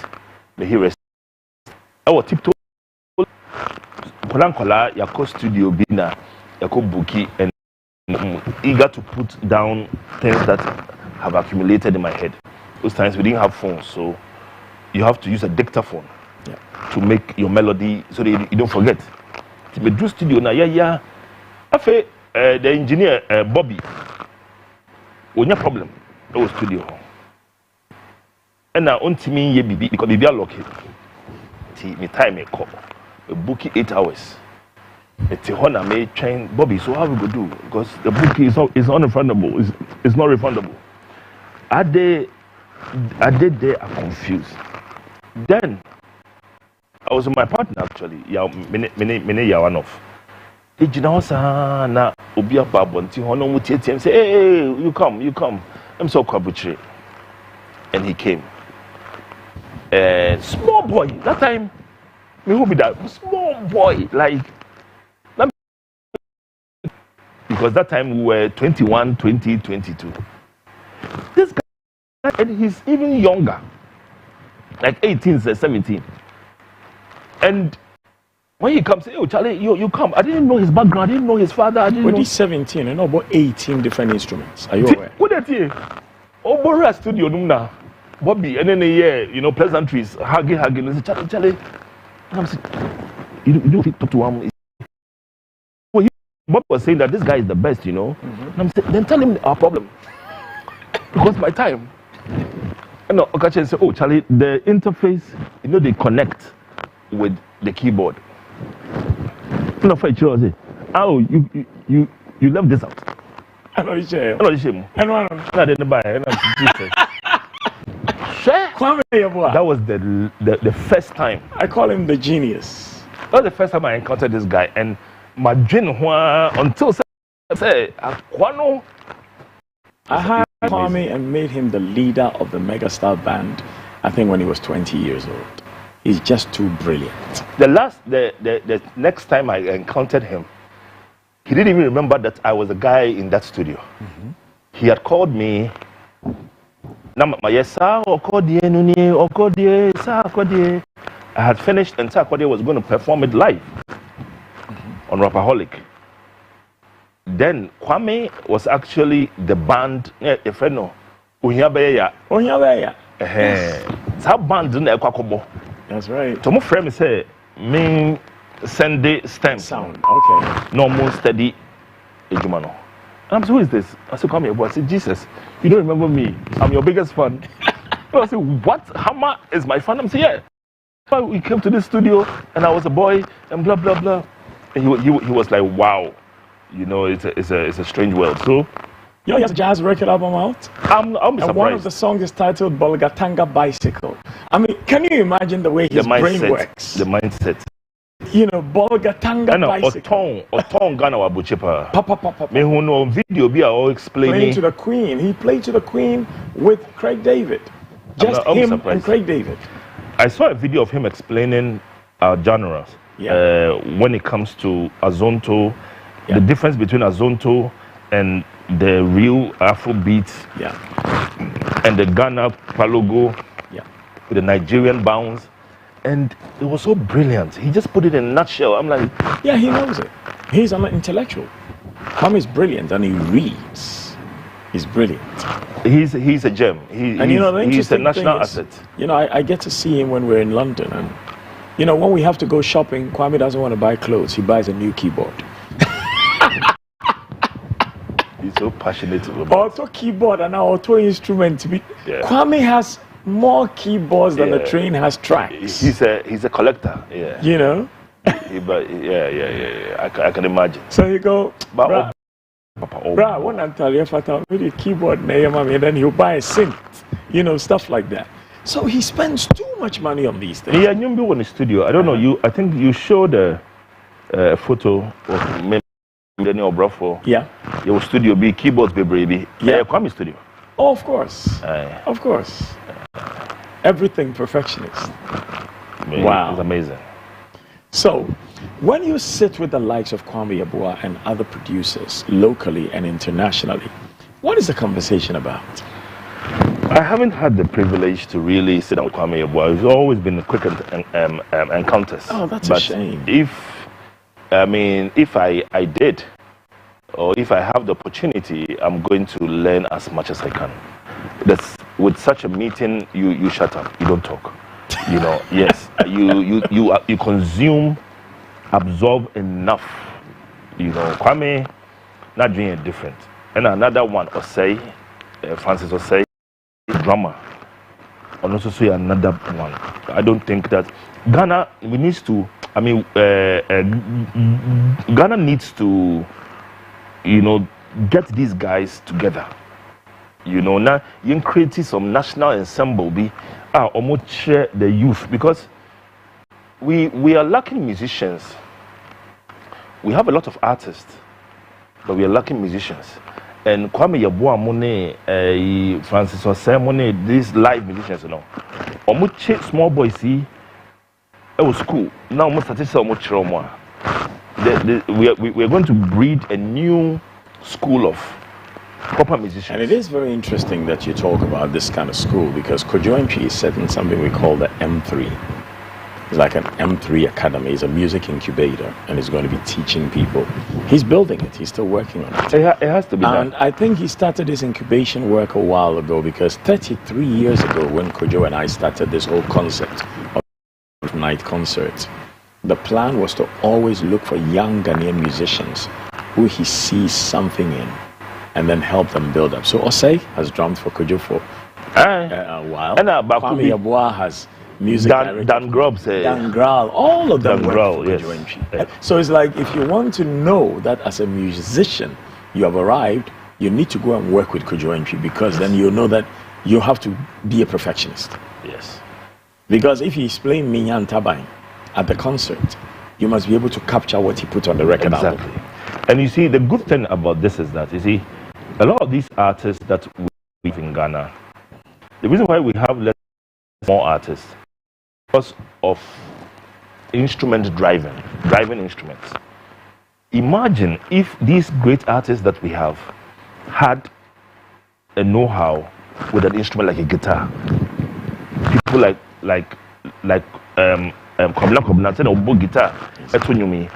The heroes. Our tiptoe. Polankola Yako studio bina Yako Buki and eager to put down things that have accumulated in my head. Those times we didn't have phones, so you have to use a dictaphone to make your melody so that you don't forget. The Drew studio na yeah. Afe the engineer Bobby. No problem. That was studio. And now on me ye bibi because bibi are lucky. Me time a call. A bookie 8 hours. It's a honor may train Bobby. So how we go do? Because the bookie is unrefundable. It's not refundable. I did there are confused. Then I was with my partner actually. Yeah, many one off. Na Obia Babonti Hono Mutieti say, hey, you come. I'm so kabuchi. And he came. Small boy. That time, me who be that small boy, like because that time we were 21, 20, 22. This guy, and he's even younger, like 18, 17. And when he comes, oh Charlie, you come. I didn't know his background. I didn't know his father. I didn't know. He's 17, I know about 18 different instruments. Are you aware? What that here? Oh, Bora studio numna, Bobby, and then pleasantries, hugging. And say, Charlie. And I'm saying, you don't talk to him. Well, Bob was saying that this guy is the best, Mm-hmm. And I'm saying, then tell him our problem, because my time. And Okache said, oh Charlie, the interface, they connect with the keyboard. No fight you say, oh you left this out. I know it's shame. I didn't buy it. That was the first time. I call him the genius. That was the first time I encountered this guy, and my dream until say Aquano. I hired Kwame and made him the leader of the megastar band. I think when he was 20 years old. He's just too brilliant. The next time I encountered him, he didn't even remember that I was the guy in that studio. Mm-hmm. He had called me. I I had finished and Sakwade was going to perform it live on Rapaholic. Then Kwame was actually the band, if I know, Uhiabeya. That band didn't ekwakobo. That's right. So my friend say, me Sunday stem sound. Okay. No more steady ejumano. And I'm saying, who is this? I said, come here, boy. I said, Jesus, you don't remember me? I'm your biggest fan. I said, what? Hammer is my fan? I'm saying, yeah. We came to this studio and I was a boy and blah blah blah. And he was like, wow, you know, it's a strange world. So he has a jazz record album out. I'm surprised. And one of the songs is titled Bolgatanga Bicycle. I mean, can you imagine the way his brain works? The mindset. You know, Bolgatanga Bicycle. Otong Ghana Wabuchipa. Me who know video be all explaining. Playing to the Queen. He played to the Queen with Craig David. Just him and Craig David. I saw a video of him explaining our genres. Yeah. When it comes to Azonto, the difference between Azonto and the real Afrobeat, and the Ghana Palogo, with the Nigerian bounce, and it was so brilliant. He just put it in a nutshell. I'm like, yeah, he knows it. He's an intellectual. Kwame is brilliant, and he reads. He's brilliant. He's a gem. He's a national asset. You know, I get to see him when we're in London, and you know, when we have to go shopping, Kwame doesn't want to buy clothes. He buys a new keyboard. He's so passionate about auto keyboard and auto instrument. Kwame has more keyboards than the train has tracks. He's a collector. Yeah. You know. I can imagine. So you go, bruh, when I'm telling you, with the keyboard, and then he'll buy a synth, you know, stuff like that. So he spends too much money on these things. Yeah, you in the studio. I don't know. I think you showed a photo of me, Daniel Brafo. Yeah. Your studio be keyboards, baby. Yeah, Kwame studio. Oh, of course. Of course. Everything perfectionist. Wow. It's amazing. So, when you sit with the likes of Kwame Yeboah and other producers, locally and internationally, what is the conversation about? I haven't had the privilege to really sit down with Kwame Yeboah. It's always been quick encounters. Oh, that's a shame. If I did, or if I have the opportunity, I'm going to learn as much as I can. With such a meeting, you shut up. You don't talk. You know, yes, you consume, absorb enough. You know, Kwame not doing it different. And another one, Francis Osei, drummer. And also say another one. I don't think that Ghana needs to. I mean, Ghana needs to, you know, get these guys together. You know, now you create some national ensemble be almost share the youth, because we are lacking musicians. We have a lot of artists, but we are lacking musicians. And Kwame Yeboah Mone, Francis Osei, these live musicians, you know, almost small boys see. It was cool. Now almost statistics almost trauma. We are going to breed a new school of proper musicians. And it is very interesting that you talk about this kind of school, because Kojo Antwi is setting something we call the M3. It's like an M3 academy. It's a music incubator, and he's going to be teaching people. He's building it. He's still working on it. It has to be done. And I think he started his incubation work a while ago, because 33 years ago, when Kojo and I started this whole concept of night concerts, the plan was to always look for young Ghanaian musicians who he sees something in, and then help them build up. So Osei has drummed for Kojo for a while. And Kwame Yeboah has music Dan Grubb, Dan Gral, all of them Dan Gral, yes. So it's like, if you want to know that as a musician you have arrived, you need to go and work with Kojo Antwi, because then you know that you have to be a perfectionist. Yes. Because if he's playing Minya and Tabain at the concert, you must be able to capture what he put on the record album. And you see, the good thing about this is that, you see, a lot of these artists that we have in Ghana, the reason why we have less more artists, because of instrument driving instruments. Imagine if these great artists that we have had a know-how with an instrument like a guitar. People like Kwabena said obo guitar etonyumi.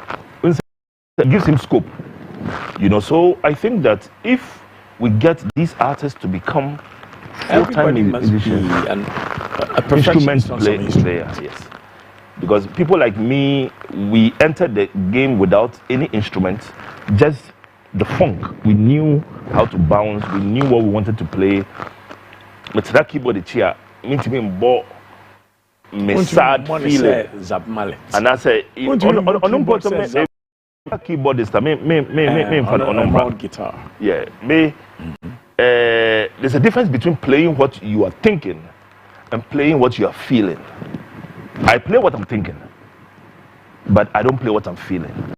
It gives him scope. You know, so I think that if we get these artists to become full-time musicians, a instrument player, yes. Because people like me, we entered the game without any instrument, just the funk. We knew how to bounce, we knew what we wanted to play. But that keyboard, the chair, me to me sad feeling. And I say, keyboardist, on guitar. Yeah, there's a difference between playing what you are thinking and playing what you are feeling. I play what I'm thinking, but I don't play what I'm feeling. I'm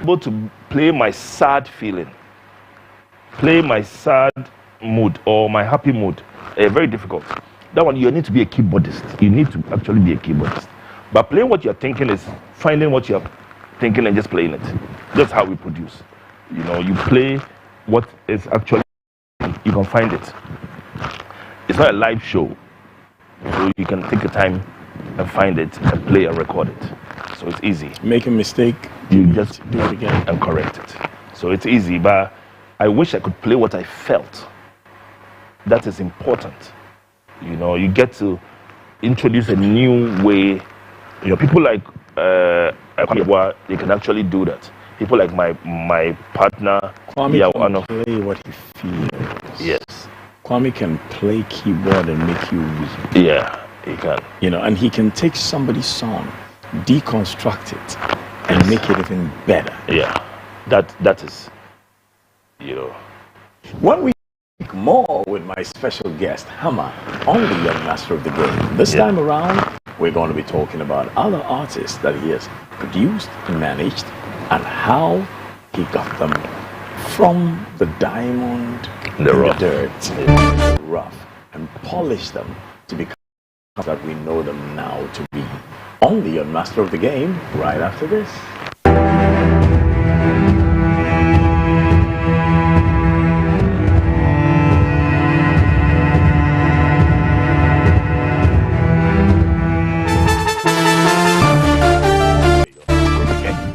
able to play my sad feeling, play my sad mood or my happy mood. Very difficult. That one, you need to be a keyboardist. You need to actually be a keyboardist. But playing what you're thinking is finding what you're thinking and just playing it. That's how we produce. You know, you play what is actually, you can find it. It's not a live show, so you can take your time and find it and play and record it. So it's easy. Make a mistake, you just do it again and correct it. So it's easy, but I wish I could play what I felt. That is important. You know, you get to introduce a new way. You know, people like they can actually do that. People like my partner Kwame can play what he feels. Yes. Kwame can play keyboard and make you yeah, he can. You know, and he can take somebody's song, deconstruct it, and make it even better. Yeah. That is, you know. When we speak more with my special guest, Hammer, only young master of the game. This time around, we're going to be talking about other artists that he has produced and managed and how he got them from the diamond in the dirt, the rough, and polished them to become that we know them now to be. Only on Master of the Game, right after this.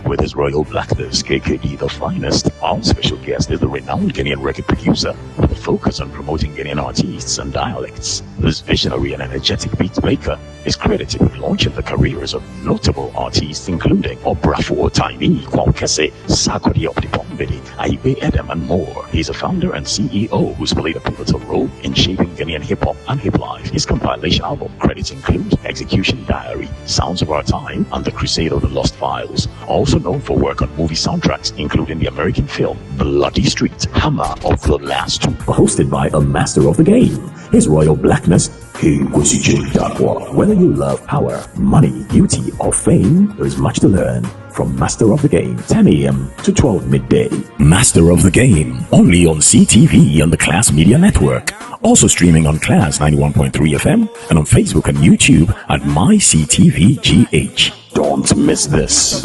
With his royal blackness, KKD the finest, our special guest is the renowned Ghanaian record producer with a focus on promoting Ghanaian artists and dialects. This visionary and energetic beat maker is credited with launching the careers of notable artists including Obrafo Taimi, Kwamkese, Sakodi Optipombedi, Aibe Edem, and more. He's a founder and CEO who's played a pivotal role in shaping Ghanaian hip-hop and hip-life. His compilation album credits include Execution Diary, Sounds of Our Time, and The Crusade of the Lost Files. Also known for work on movie soundtracks, including the American film Bloody Street, Hammer of the Last Two, hosted by a master of the game, His Royal Blackness, King Kwasi Kyei Darwah. Whether you love power, money, beauty, or fame, there is much to learn from Master of the Game, 10 a.m. to 12 midday. Master of the Game, only on CTV and the Class Media Network. Also streaming on Class 91.3 FM and on Facebook and YouTube at MyCTVGH. Don't miss this.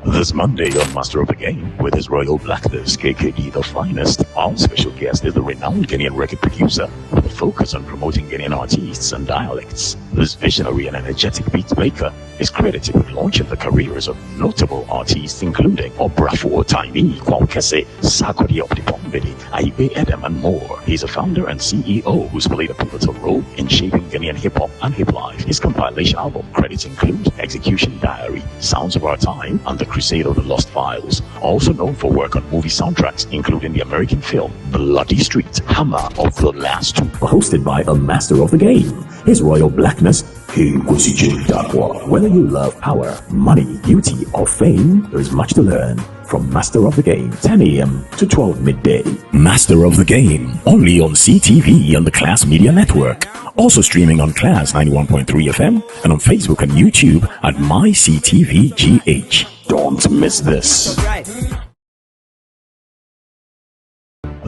This Monday on Master of the Game, with his royal blackness, KKD the finest, our special guest is the renowned Ghanaian record producer with a focus on promoting Ghanaian artists and dialects. This visionary and energetic beat maker is credited with launching the careers of notable artists including Obrafo Taimi, Kwamkese, Sakodi Optipombedi, Aibe Edem, and more. He's a founder and CEO who's played a pivotal role in shaping Ghanaian hip-hop and hip-life. His compilation album credits include Execution Diary, Sounds of Our Time, and The Crusade of the Lost Files. Also known for work on movie soundtracks, including the American film Bloody Street, Hammer of the Last Two, hosted by a master of the game, His Royal Blackness, King Kwasi Kyei Darwah. Whether you love power, money, beauty, or fame, there is much to learn from Master of the Game, 10 a.m. to 12 midday. Master of the Game, only on CTV and the Class Media Network. Also streaming on Class 91.3 FM and on Facebook and YouTube at MyCTVGH. Don't miss this.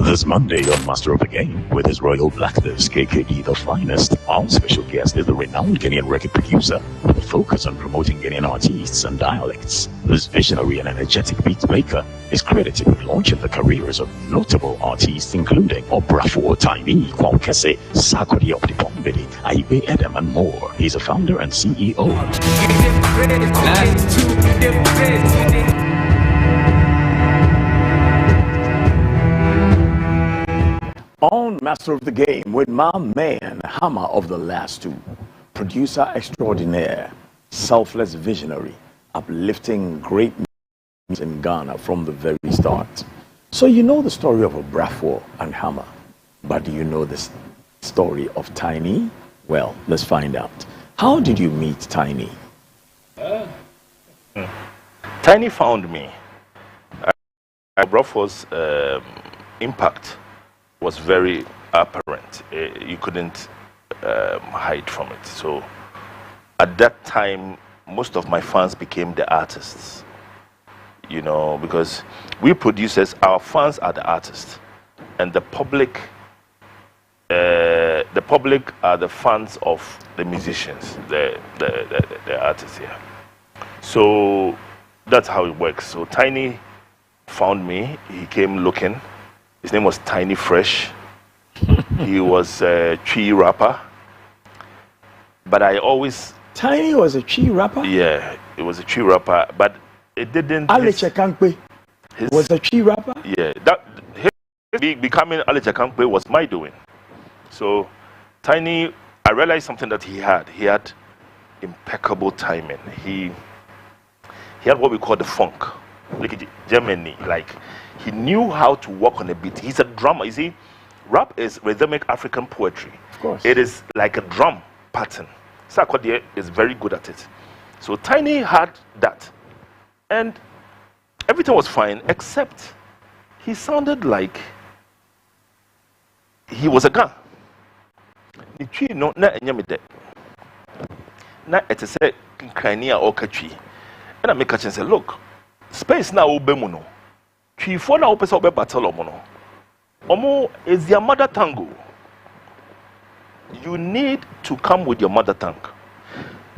This Monday on Master of the Game, with his Royal Blackness, KKD the finest, our special guest is the renowned Ghanaian record producer with a focus on promoting Ghanaian artists and dialects. This visionary and energetic beat maker is credited with launching the careers of notable artists including Obrafo, Tiny, Kwankese, Sakodi of the Bombidi, Aibe Edem and more. He's a founder and CEO. On Master of the Game with my man, Hammer of the Last Two, producer extraordinaire, selfless visionary, uplifting great music in Ghana from the very start. So you know the story of Obrafo and Hammer, but do you know the story of Tiny? Well, let's find out. How did you meet Tiny? Tiny found me. Obrafo's impact was very apparent. You couldn't hide from it. So at that time, most of my fans became the artists. You know, because we producers, our fans are the artists, and the public are the fans of the musicians, the artists here. So that's how it works. So Tiny found me. He came looking. His name was Tiny Fresh. He was a Chi rapper. But I always... Tiny was a Chi rapper? Yeah, it was a Chi rapper, but it didn't... Alecha Kankwe was a Chi rapper? Yeah, becoming Alecha Kankwe was my doing. So Tiny, I realized something that he had. He had impeccable timing. He had what we call the funk. Like Germany, like he knew how to work on a beat. He's a drummer. You see, rap is rhythmic African poetry. Of course. It is like a drum pattern. Sarkodie is very good at it. So Tiny had that. And everything was fine, except he sounded like he was a gun. No, na enyamide. Na etese krania or kachi. And I make a chance and say, look, space now obemuno. Chifo na opesa obe battle omono. Omo is your mother tongue. You need to come with your mother tongue.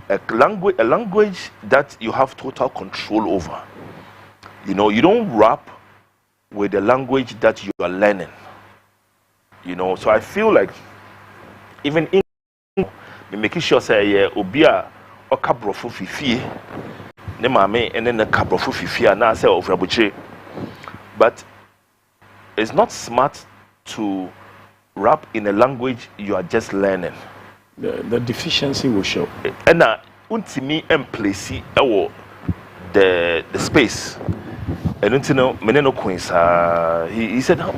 A language that you have total control over. You know, you don't rap with the language that you are learning. You know, so I feel like even in making sure say yeah, obia or cabrofu fifi. Ne mame and then the cabrofu fifi and I say of rabuche. But it's not smart to rap in a language you are just learning. The deficiency will show. And untimi emplacey the space. And untino meneno queens he said no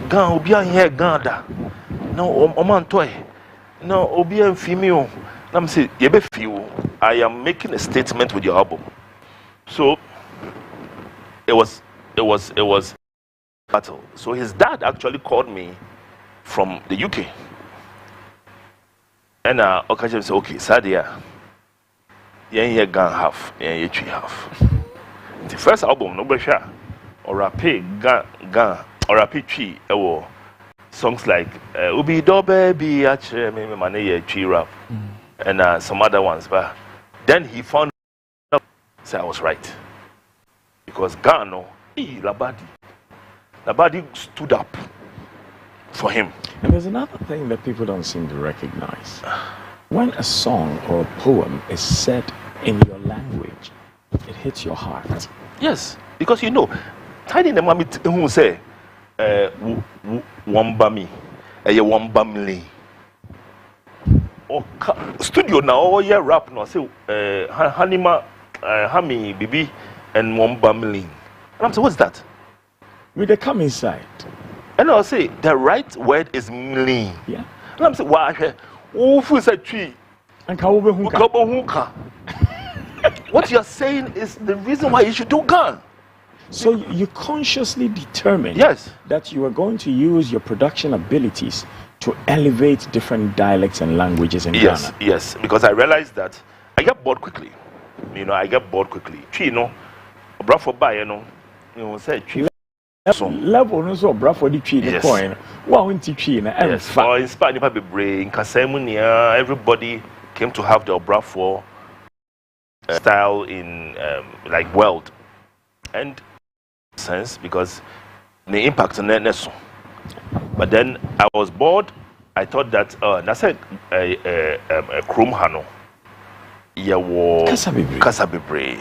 gan obia here ganda. No oman toy. No obia female. I'm saying yebe feel I am making a statement with your album. So it was battle. So his dad actually called me from the UK. And Okajem said, okay, Sadia, you gang half, you tree half. The first album, no pressure, or rapi gang, or rapi tree, songs like Ubi Do Baby, actually, maybe money tree rap, and some other ones. But then he found out, so I was right. Because Gano, Labadi stood up for him. And there's another thing that people don't seem to recognize. When a song or a poem is said in your language, it hits your heart. Yes, because you know, Tiny the mommy who say, Wambami, Wambamli. Or studio now, all year rap now, say, Hanima, Hami, Bibi, and Wambamli. And I'm saying, what's that? Will they come inside? And I'll say the right word is mli. Yeah. And I'm saying, why? Who is a tree? And what you're saying is the reason why you should do gun. So you consciously determined that you are going to use your production abilities to elevate different dialects and languages in Ghana. Yes, because I realized that I get bored quickly. You know, I get bored quickly. Tree, you know, Obrafo by, you know, say tree. level no so bra for the tree the coin. Wow, into tree na yes. For inspire nipa bebre in Kasemunia, everybody came to have the obra for style in like world and sense because the impact on that. But then I was bored. I thought that that's a Chrome Hano. Yeah, Kasabibre.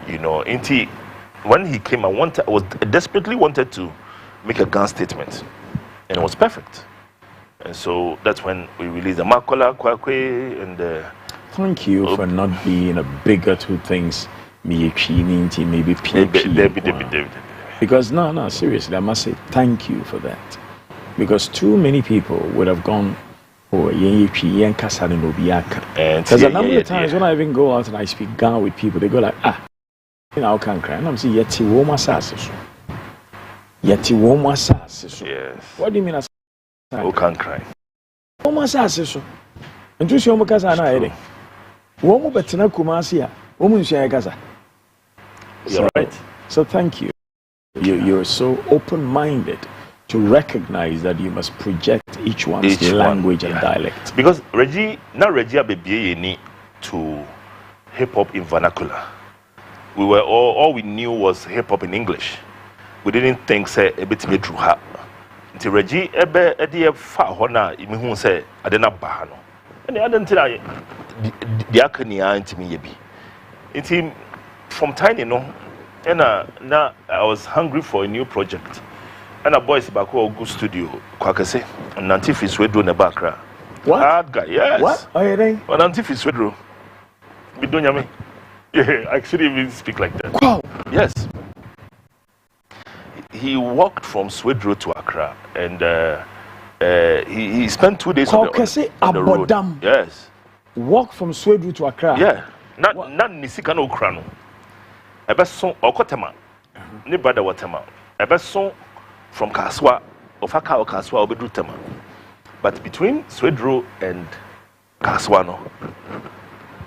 You know, when he came, I desperately wanted to make a gun statement, and it was perfect. And so that's when we released the Makola Kwakwe and the. Thank you for not being a bigger two things. Maybe because no, seriously, I must say thank you for that. Because too many people would have gone, because a number of times when I even go out and I speak Ghana with people, they go like, you know, I can't cry. And I'm saying, Yeti Woma Sassiso. Yeti Woma Sassiso. Yes. What do you mean? Who can't cry? Woma Sassiso. And to show Mukasa and I, Womo Betina Kumasia, Woman Shagaza. You're right. So thank you. You're so open-minded to recognize that you must project each one's language and dialect. Because Reggie Abebiye to hip-hop in vernacular. We were all we knew was hip-hop in English. We didn't think say a bit me drew her. Until Reggie Ebe fa hona imihun say adena bahano. And the other thing the akania into me yebi. Into from tiny no. And now I was hungry for a new project. And a boy back home go studio. Kwakase. And Nantif is wedro ne bakra. What? Hard guy, yes. What? Oh, yeah, then? Well, Nantif is wedro. We don't yami. Yeah, I shouldn't even speak like that. Wow. Yes. He walked from Swedro to Accra, and he spent 2 days on the road. Yes. Walk from Swedro to Accra. Yeah. Not Nisika no Krano. I best son Okotema. Ne brother Watema. I best son from Kaswa, Ofaka or Kaswa Obedu Tema. But between Swedro and Kaswano,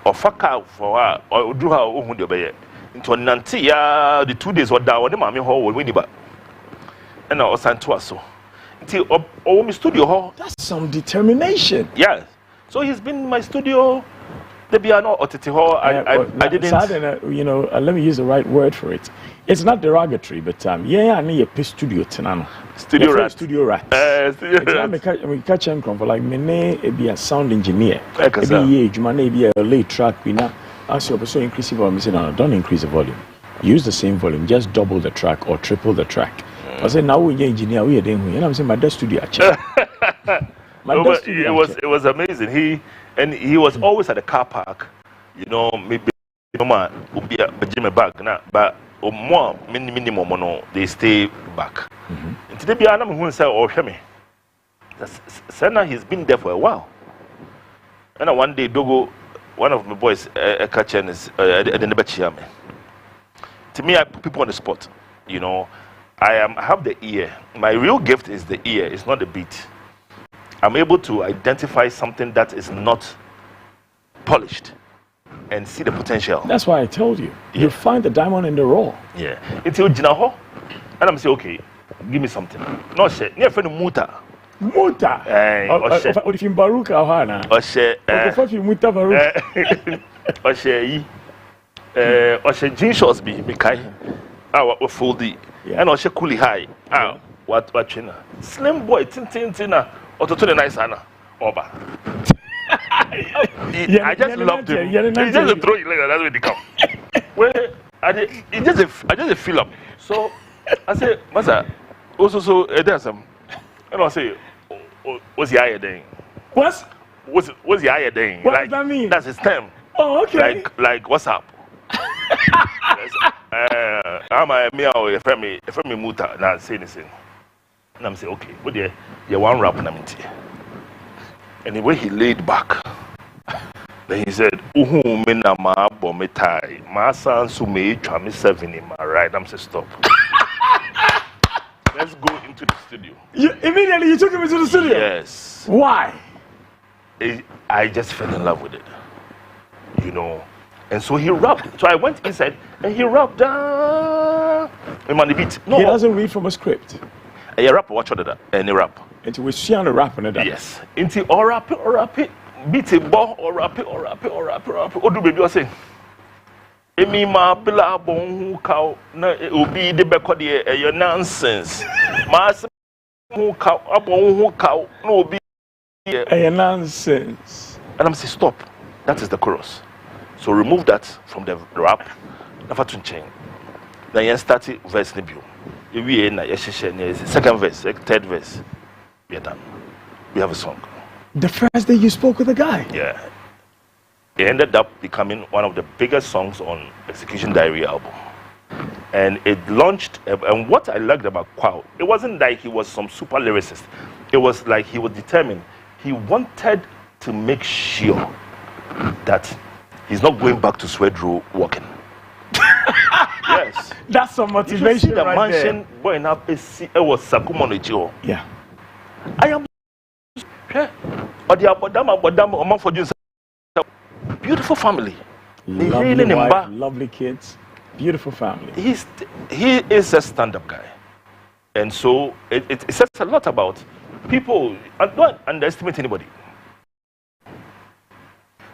Ofaka for or drew her own into Nantia, the 2 days or down, the mammy hall will win it back. And I was sent to us so. Until my studio hall. That's some determination. Yes. So he's been in my studio. The piano or Titi hall. I didn't. You know, let me use the right word for it. It's not derogatory, but I need a studio tenano. Studio rat. Studio rat. I catch him from like me be a sound engineer. Be a late track. We now ask you so increase the volume. No, don't increase the volume. Use the same volume. Just double the track or triple the track. I said now we engineer. We are doing. And I'm saying my studio. It was amazing. He was always at the car park. You know, maybe mama would be a bag now, but more minimum no, they stay back. Today be anam who say oh me. Senna he's been there for a while. And one day Dogo, one of my boys catching is me. To me, I put people on the spot. You know, I have the ear. My real gift is the ear. It's not the beat. I'm able to identify something that is not polished and see the potential. That's why I told you. Yeah. You find the diamond in the rough. Yeah. Until Jinaho, and I'm saying, okay, give me something. No shit. Near friend Muta. Muta. Or if you Baruka or Hana. Or shit. Or you Muta Baruka. Or shit. Or shit. Jean shorts be kind. What full D. And or shit coolie high. What China. Slim boy, tin. Or to the nice Anna. Oba. I just loved him. He just throw it like that. That's where they come. Well, I just fill up. So I say, Masa, also so there's some. And I say, what's the eye thing? What's the eye thing? What does that mean? That's his term. Oh, okay. Like what's up? I'm a meow. If me muta, now say anything. And I'm saying, okay, what you one rap and I'm in here. And the way he laid back, then he said, Uhu mena ma bometai, ma san sume chami 7 in my right. I'm saying, stop. Let's go into the studio. Immediately you took him into the studio? Yes. Why? I just fell in love with it. You know. And so he rapped. So I went inside and he rapped. On the beat. No, he doesn't read from a script. A rap, watch that. Any rap. Into we see on the rap on it. Yes. Into or rap it. Beat a ball or rap it. Or do baby say. Emi ma pila bon who cow na obi de beko de your nonsense. Ma who cow up on who cow no obi nonsense. And I'm saying stop. That is the chorus. So remove that from the rap. Never to change. Then you start verse debut. We na second verse, third verse. We are done. We have a song. The first day you spoke with the guy. Yeah. It ended up becoming one of the biggest songs on Execution Diary album. And it launched, and what I liked about Kwao, it wasn't like he was some super lyricist. It was like he was determined. He wanted to make sure that he's not going back to Swedru walking. Yes. That's some motivation. You see the right mansion there. going up, it was Sakumono. Yeah. I am. Beautiful family. Lovely wife, lovely kids, beautiful family. He is a stand-up guy, and so it says a lot about people. Don't underestimate anybody.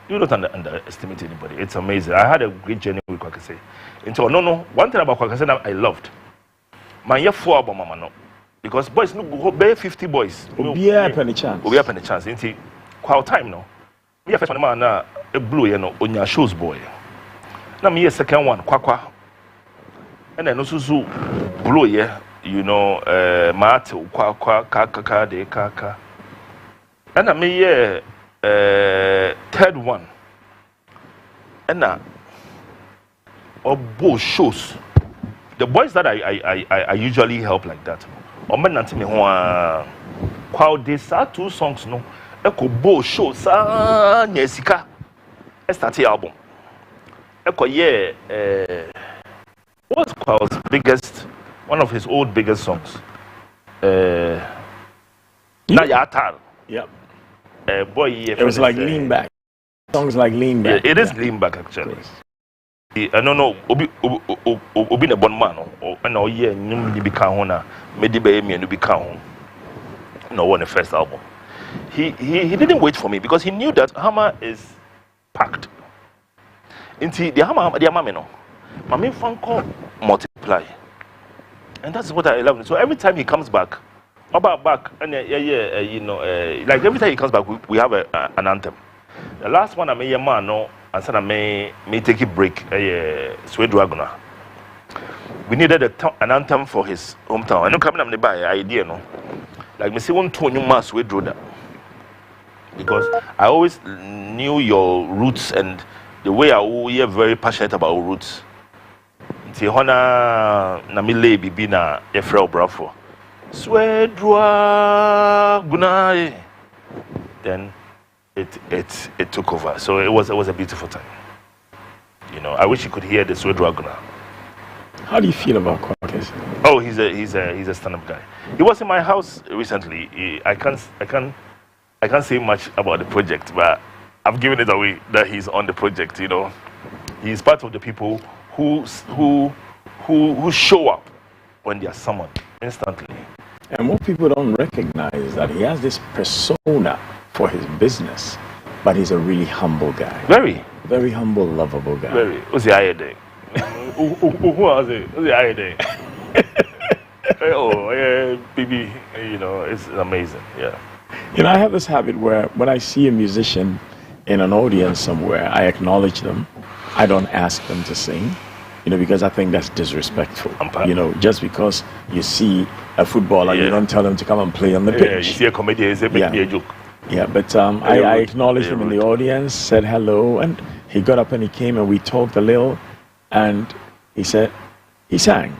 You don't underestimate anybody. It's amazing. I had a great journey with Kwasi. No. One thing about Kwasi I loved. My year 4 about Mama no, because boys no go bare 50 boys. We have any chance. We have any chance. Into Kwao time no. Me first one na a blue you know on your shows boy. Now me second one Kwakwa. And then also blue yeah you know Mate Kwakwa Kaka de Kaka. And I me third one. And now both shows. The boys that I usually help like that. Kwao these are 2 songs no. Eko bo show sa nyesika. Start album. Eko what's Kwao's biggest, one of his old biggest songs? Na Yatar. Yep. Boy, it was like Lean Back. Songs like Lean Back. Yeah, it is Lean Back actually. I don't know. Obi na bon man. And now yeah, you become one. Medibe me and you become one. No one the first album. He didn't wait for me because he knew that Hammer is packed. Into the Hammer no. My main fan call multiply. And that's what I love. So every time he comes back, about back and you know, like every time he comes back, we have an anthem. The last one I made a man no, and said I may take a break. Swede Dragona. We needed an anthem for his hometown. I know coming up the by idea no. Like me say one tone you must Swede Droda. Because I always knew your roots and the way you're very passionate about roots. Hona na mile bibi na Efrel Brafo. Swedwa Gunai. Then it took over. So it was a beautiful time. You know, I wish you could hear the Swedwa Guna. How do you feel about Kwasi? Oh, he's a stand-up guy. He was in my house recently. I can't say much about the project, but I've given it away that he's on the project. You know, he's part of the people who show up when they are summoned instantly. And what people don't recognize that he has this persona for his business, but he's a really humble guy. Very, very humble, lovable guy. Very. What's the idea? Who was it? What's the idea? Oh, yeah, baby. You know, it's amazing. Yeah. You know, I have this habit where when I see a musician in an audience somewhere, I acknowledge them. I don't ask them to sing, you know, because I think that's disrespectful. You know, just because you see a footballer, you don't tell them to come and play on the pitch. Yeah, you see a comedian, it's a joke. Yeah, but I acknowledged him in the audience, said hello, and he got up and he came and we talked a little, and he said, he sang,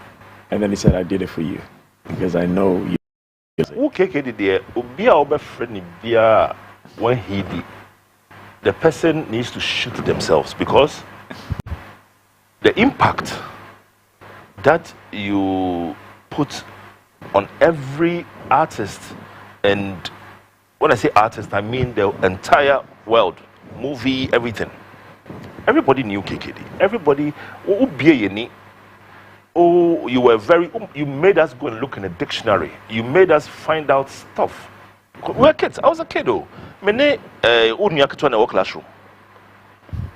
and then he said, I did it for you, because I know you. Okay, when he did, the person needs to shoot themselves because the impact that you put on every artist, and when I say artist, I mean the entire world, movie, everything. Everybody knew KKD. Everybody, Oh, you made us go and look in a dictionary. You made us find out stuff. We were kids. I was a kid, though. Mene, unyakitwa classroom.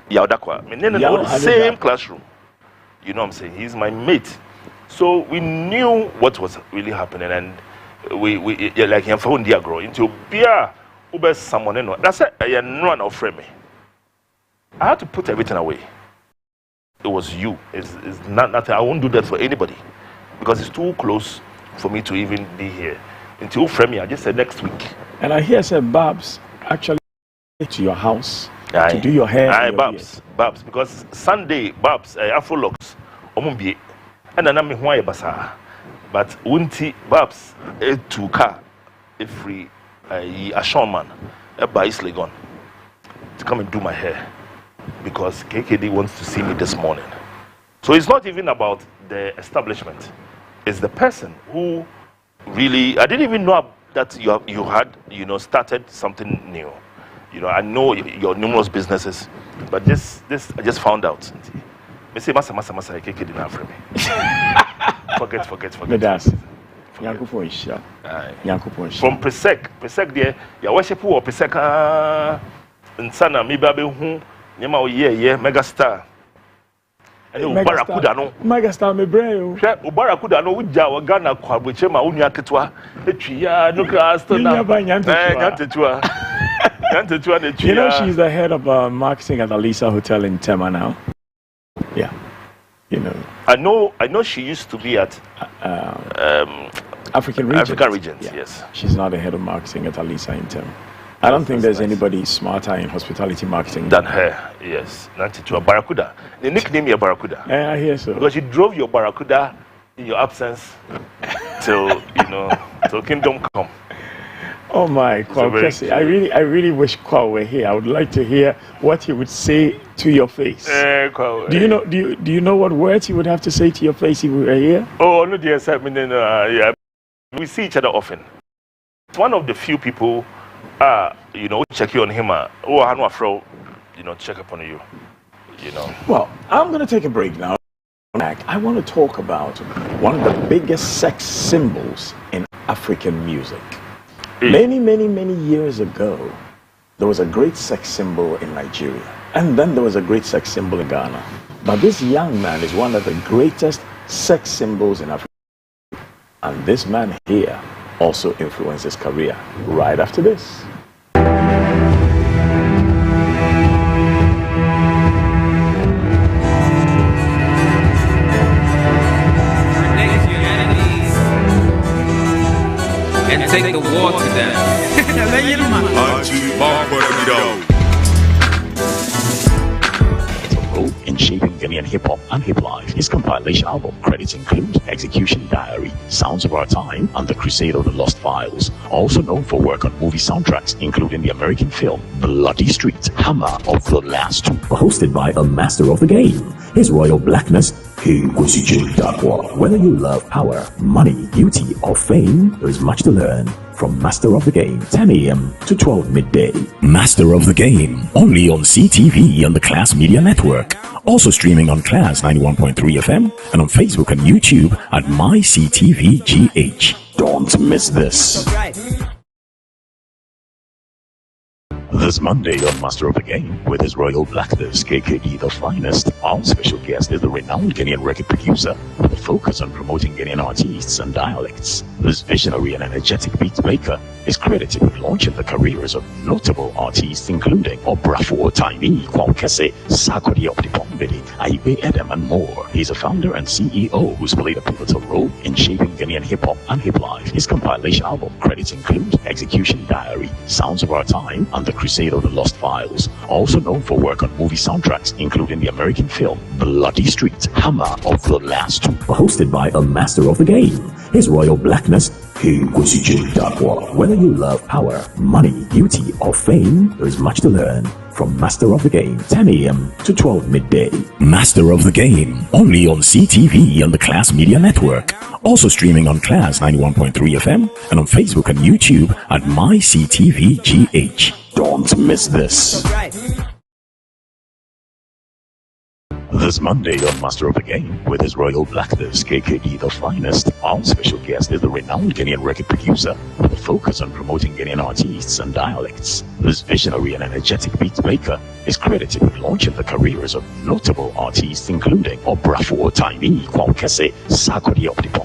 Yaudakwa. Mene, the same classroom. You know what I'm saying? He's my mate. So we knew what was really happening, and we like him for grow into beer ube someone in. That's it. I run off frame me. I had to put everything away. It was you. It's not nothing. I won't do that for anybody because it's too close for me to even be here. Until frame me, I just said next week. And I hear said Babs actually to your house to do your hair. Aye, Babs, because Sunday Babs Afro locks omumbi, and then I'm why basa. But Wunti Babs to car a free a shaman a bice gone to come and do my hair because KKD wants to see me this morning. So it's not even about the establishment. It's the person who really, I didn't even know that you had started something new. I know your numerous businesses, but this I just found out. Me say masa KKD na afre me. Forget. Medas. Yankopon Isha. From Pesek there, ya worship who Pesek nsana mi ba be hu nyama o ye megastar. Ubarakuda no. Megastar me breo. Hwe Ubarakuda no wuja wa Ghana kwa boche ma onua ketewa. Etwi ya no krasto na. Nyantetua. You know she's the head of marketing at the Lisa Hotel in Tema now. Yeah. I know she used to be at African Regions. Yes. She's not the head of marketing at Alisa in Tem. I don't think there's anybody smarter in hospitality marketing than her. Yes. Nantitua Barracuda. The nickname your Barracuda. I hear so. Because she drove your Barracuda in your absence till till kingdom come. Oh my, Kwasi, I really wish Kwa were here. I would like to hear what he would say to your face. Do you know what words he would have to say to your face if we were here? Oh no, dear, yeah. We see each other often. One of the few people, check you on him. Check up on you. Well, I'm gonna take a break now. I want to talk about one of the biggest sex symbols in African music. Many years ago, there was a great sex symbol in Nigeria, and then there was a great sex symbol in Ghana. But this young man is one of the greatest sex symbols in Africa. And this man here also influenced his career right after this. And take the war to them. In shaping Ghanaian hip-hop and hip-life, his compilation album credits include Execution Diary, Sounds of Our Time, and The Crusade of the Lost Files. Also known for work on movie soundtracks, including the American film Bloody Street, Hammer of the Last Two. Hosted by a master of the game, His Royal Blackness, Kwasi Kyei Darwah. Whether you love power, money, beauty, or fame, there is much to learn from Master of the Game, 10 a.m. to 12 midday. Master of the Game, only on CTV and the Class Media Network. Also streaming on Class 91.3 FM and on Facebook and YouTube at MyCTVGH. Don't miss this. This Monday on Master of the Game, with His Royal Blackness, KKD the Finest, our special guest is the renowned Ghanaian record producer with a focus on promoting Ghanaian artists and dialects. This visionary and energetic beat maker is credited with launching the careers of notable artists including Obrafo Tiny, Kwasi, Sakodi Optipombidi, Aibe Edem, and more. He's a founder and CEO who's played a pivotal role in shaping Ghanaian hip-hop and hip-life. His compilation album credits include Execution Diary, Sounds of Our Time, and The Crusade of the Lost Files. Also known for work on movie soundtracks, including the American film Bloody Street, Hammer of the Last Two. Hosted by a master of the game, His Royal Blackness, Kwasi Kyei Darwah. Whether you love power, money, beauty, or fame, there is much to learn from Master of the Game, 10 a.m. to 12 midday. Master of the Game, only on CTV and the Class Media Network. Also streaming on Class 91.3 FM and on Facebook and YouTube at MyCTVGH. Don't miss this. This Monday on Master of the Game, with his Royal Blackness, KKD the Finest, our special guest is the renowned Ghanaian record producer with a focus on promoting Ghanaian artists and dialects. This visionary and energetic beat maker is credited with launching the careers of notable artists including Obrafo Tiny, Kwasi Kyei Darwah,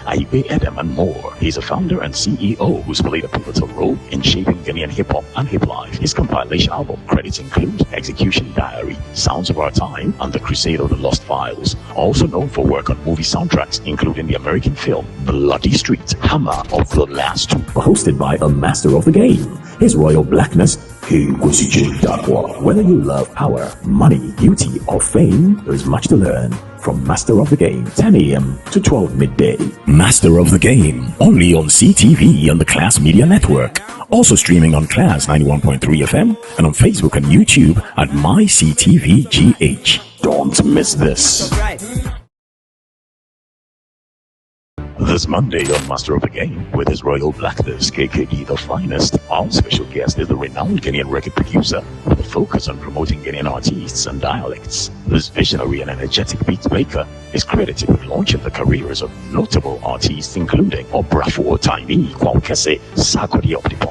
Aibe Edem and more. He's a founder and CEO who's played a pivotal role in shaping Ghanaian hip-hop and hip-life. His compilation album credits include Execution Diary, Sounds of Our Time, and The Crusade of the Lost Files. Also known for work on movie soundtracks, including the American film Bloody Street, Hammer of the Last Two. Hosted by a master of the game, His Royal Blackness, Kwasi Kyei Darwah. Whether you love power, money, beauty, or fame, there is much to learn from Master of the Game, 10 a.m. to 12 midday. Master of the Game, only on CTV and the Class Media Network. Also streaming on Class 91.3 FM and on Facebook and YouTube at MyCTVGH. Don't miss this. This Monday on Master of the Game, with his Royal Blackness, KKD the Finest, our special guest is the renowned Ghanaian record producer with a focus on promoting Ghanaian artists and dialects. This visionary and energetic beat maker is credited with launching the careers of notable artists including Obrafo Tiny, Kwasi Kyei Darwah,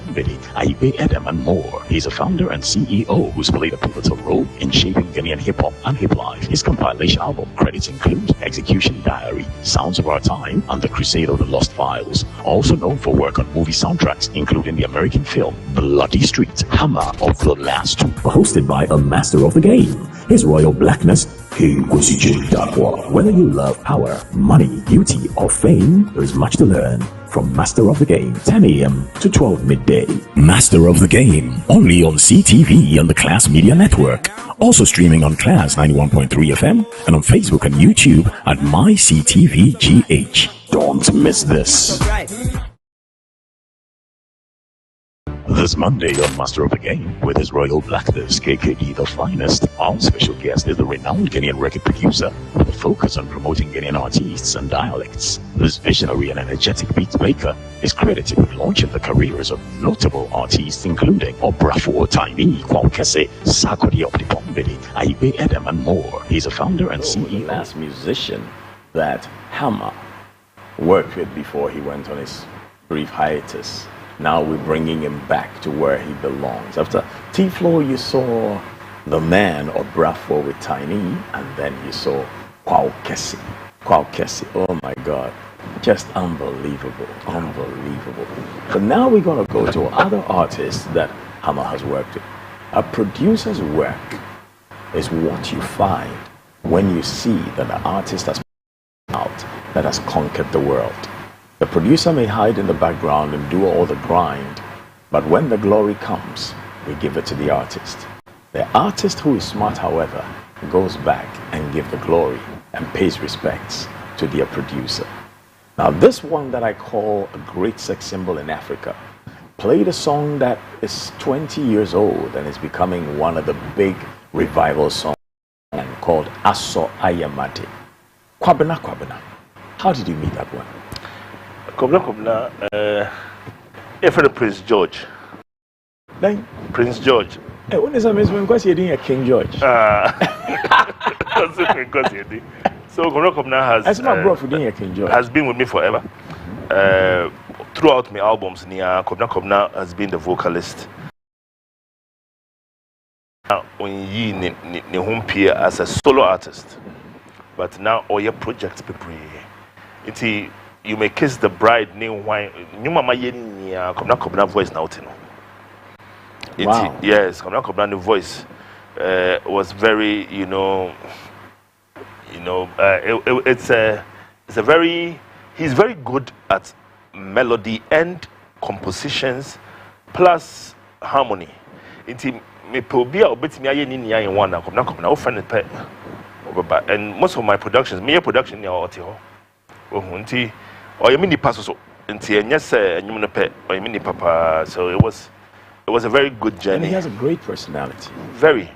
Aibe Edem and more. He's a founder and CEO who's played a pivotal role in shaping Ghanaian hip-hop and hip-life. His compilation album credits include Execution Diary, Sounds of Our Time, and The Crusade of the Lost Files. Also known for work on movie soundtracks, including the American film Bloody Street, Hammer of the Last Two. Hosted by a master of the game, His Royal Blackness, Kwasi Kyei Darwah. Whether you love power, money, beauty, or fame, there is much to learn from Master of the Game, 10 a.m. to 12 midday. Master of the Game, only on CTV and the Class Media Network. Also streaming on Class 91.3 FM and on Facebook and YouTube at MyCTVGH. Don't miss this. This Monday on Master of the Game, with his Royal Blackness, KKD the Finest, our special guest is the renowned Ghanaian record producer with a focus on promoting Ghanaian artists and dialects. This visionary and energetic beat maker is credited with launching the careers of notable artists including Obrafo Tiny, Kwasi Kyei Darwah, Aibe Edem and more. He's a founder and CEO. The last musician that Hammer worked with before he went on his brief hiatus. Now we're bringing him back to where he belongs. After T-Flow, you saw the man Obrafo with Tiny, and then you saw Kwasi. Oh my God, just unbelievable, unbelievable. But now we're gonna go to other artists that Hammer has worked with. A producer's work is what you find when you see that an artist has out that has conquered the world. The producer may hide in the background and do all the grind, but when the glory comes, we give it to the artist. The artist who is smart, however, goes back and gives the glory and pays respects to their producer. Now, this one that I call a great sex symbol in Africa played a song that is 20 years old and is becoming one of the big revival songs called Aso Ayamate. Kwabena Kwabena. How did you meet that one? Kobna, if for the Prince George. Then Prince George. Hey, when is amazing because you're doing a King George? So Kobna has. That's my bro for doing a King George. Has been with me forever. Throughout my albums, Kobna has been the vocalist. Now, when you home peer as a solo artist, but now all your projects people. You may kiss the bride new wine. New mama Kobna voice now. Wow. Yes, Kobna voice was very, it's a very, he's very good at melody and compositions plus harmony. Me probia obet me aye ni nia in one Kobna often pet. And most of my productions, me production near Otiho. Nti or you mini pass so nti enyese enyum no pe or you mini papa, so it was a very good journey. And he has a great personality. Very.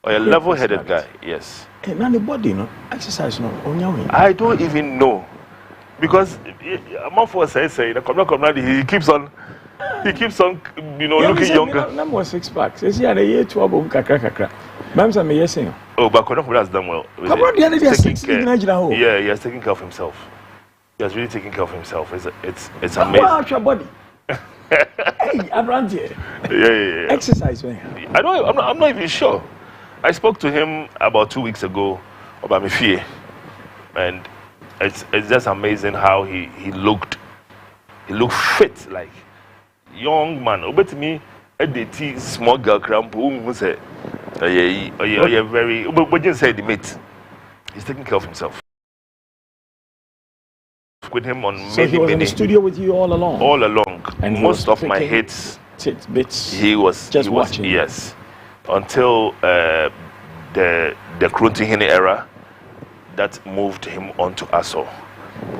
Or a level-headed guy, yes. Hey, now the body, no exercise, no. I don't even know because among for say he keeps on, looking younger. Number 6 packs. Is he a year 12 kakra kakra. Ma'am, I'm yes. Oh, but Konako has done well. Come on, the other day, yeah, he has taken care of himself. He has really taken care of himself. It's amazing. Wow, your body. Hey, I'm around here. Yeah. Exercise, man. I'm not even sure. I spoke to him about 2 weeks ago about my fear, and it's just amazing how he looked. He looked fit, like young man. Over to me, a DT small girl cramp who said, "Yeah, very." But just say the mate. He's taking care of himself. With him on so he was in the studio with you all along, and most of my hits, bits. He was watching. Yes, until the Kruntihini era, that moved him onto Aso,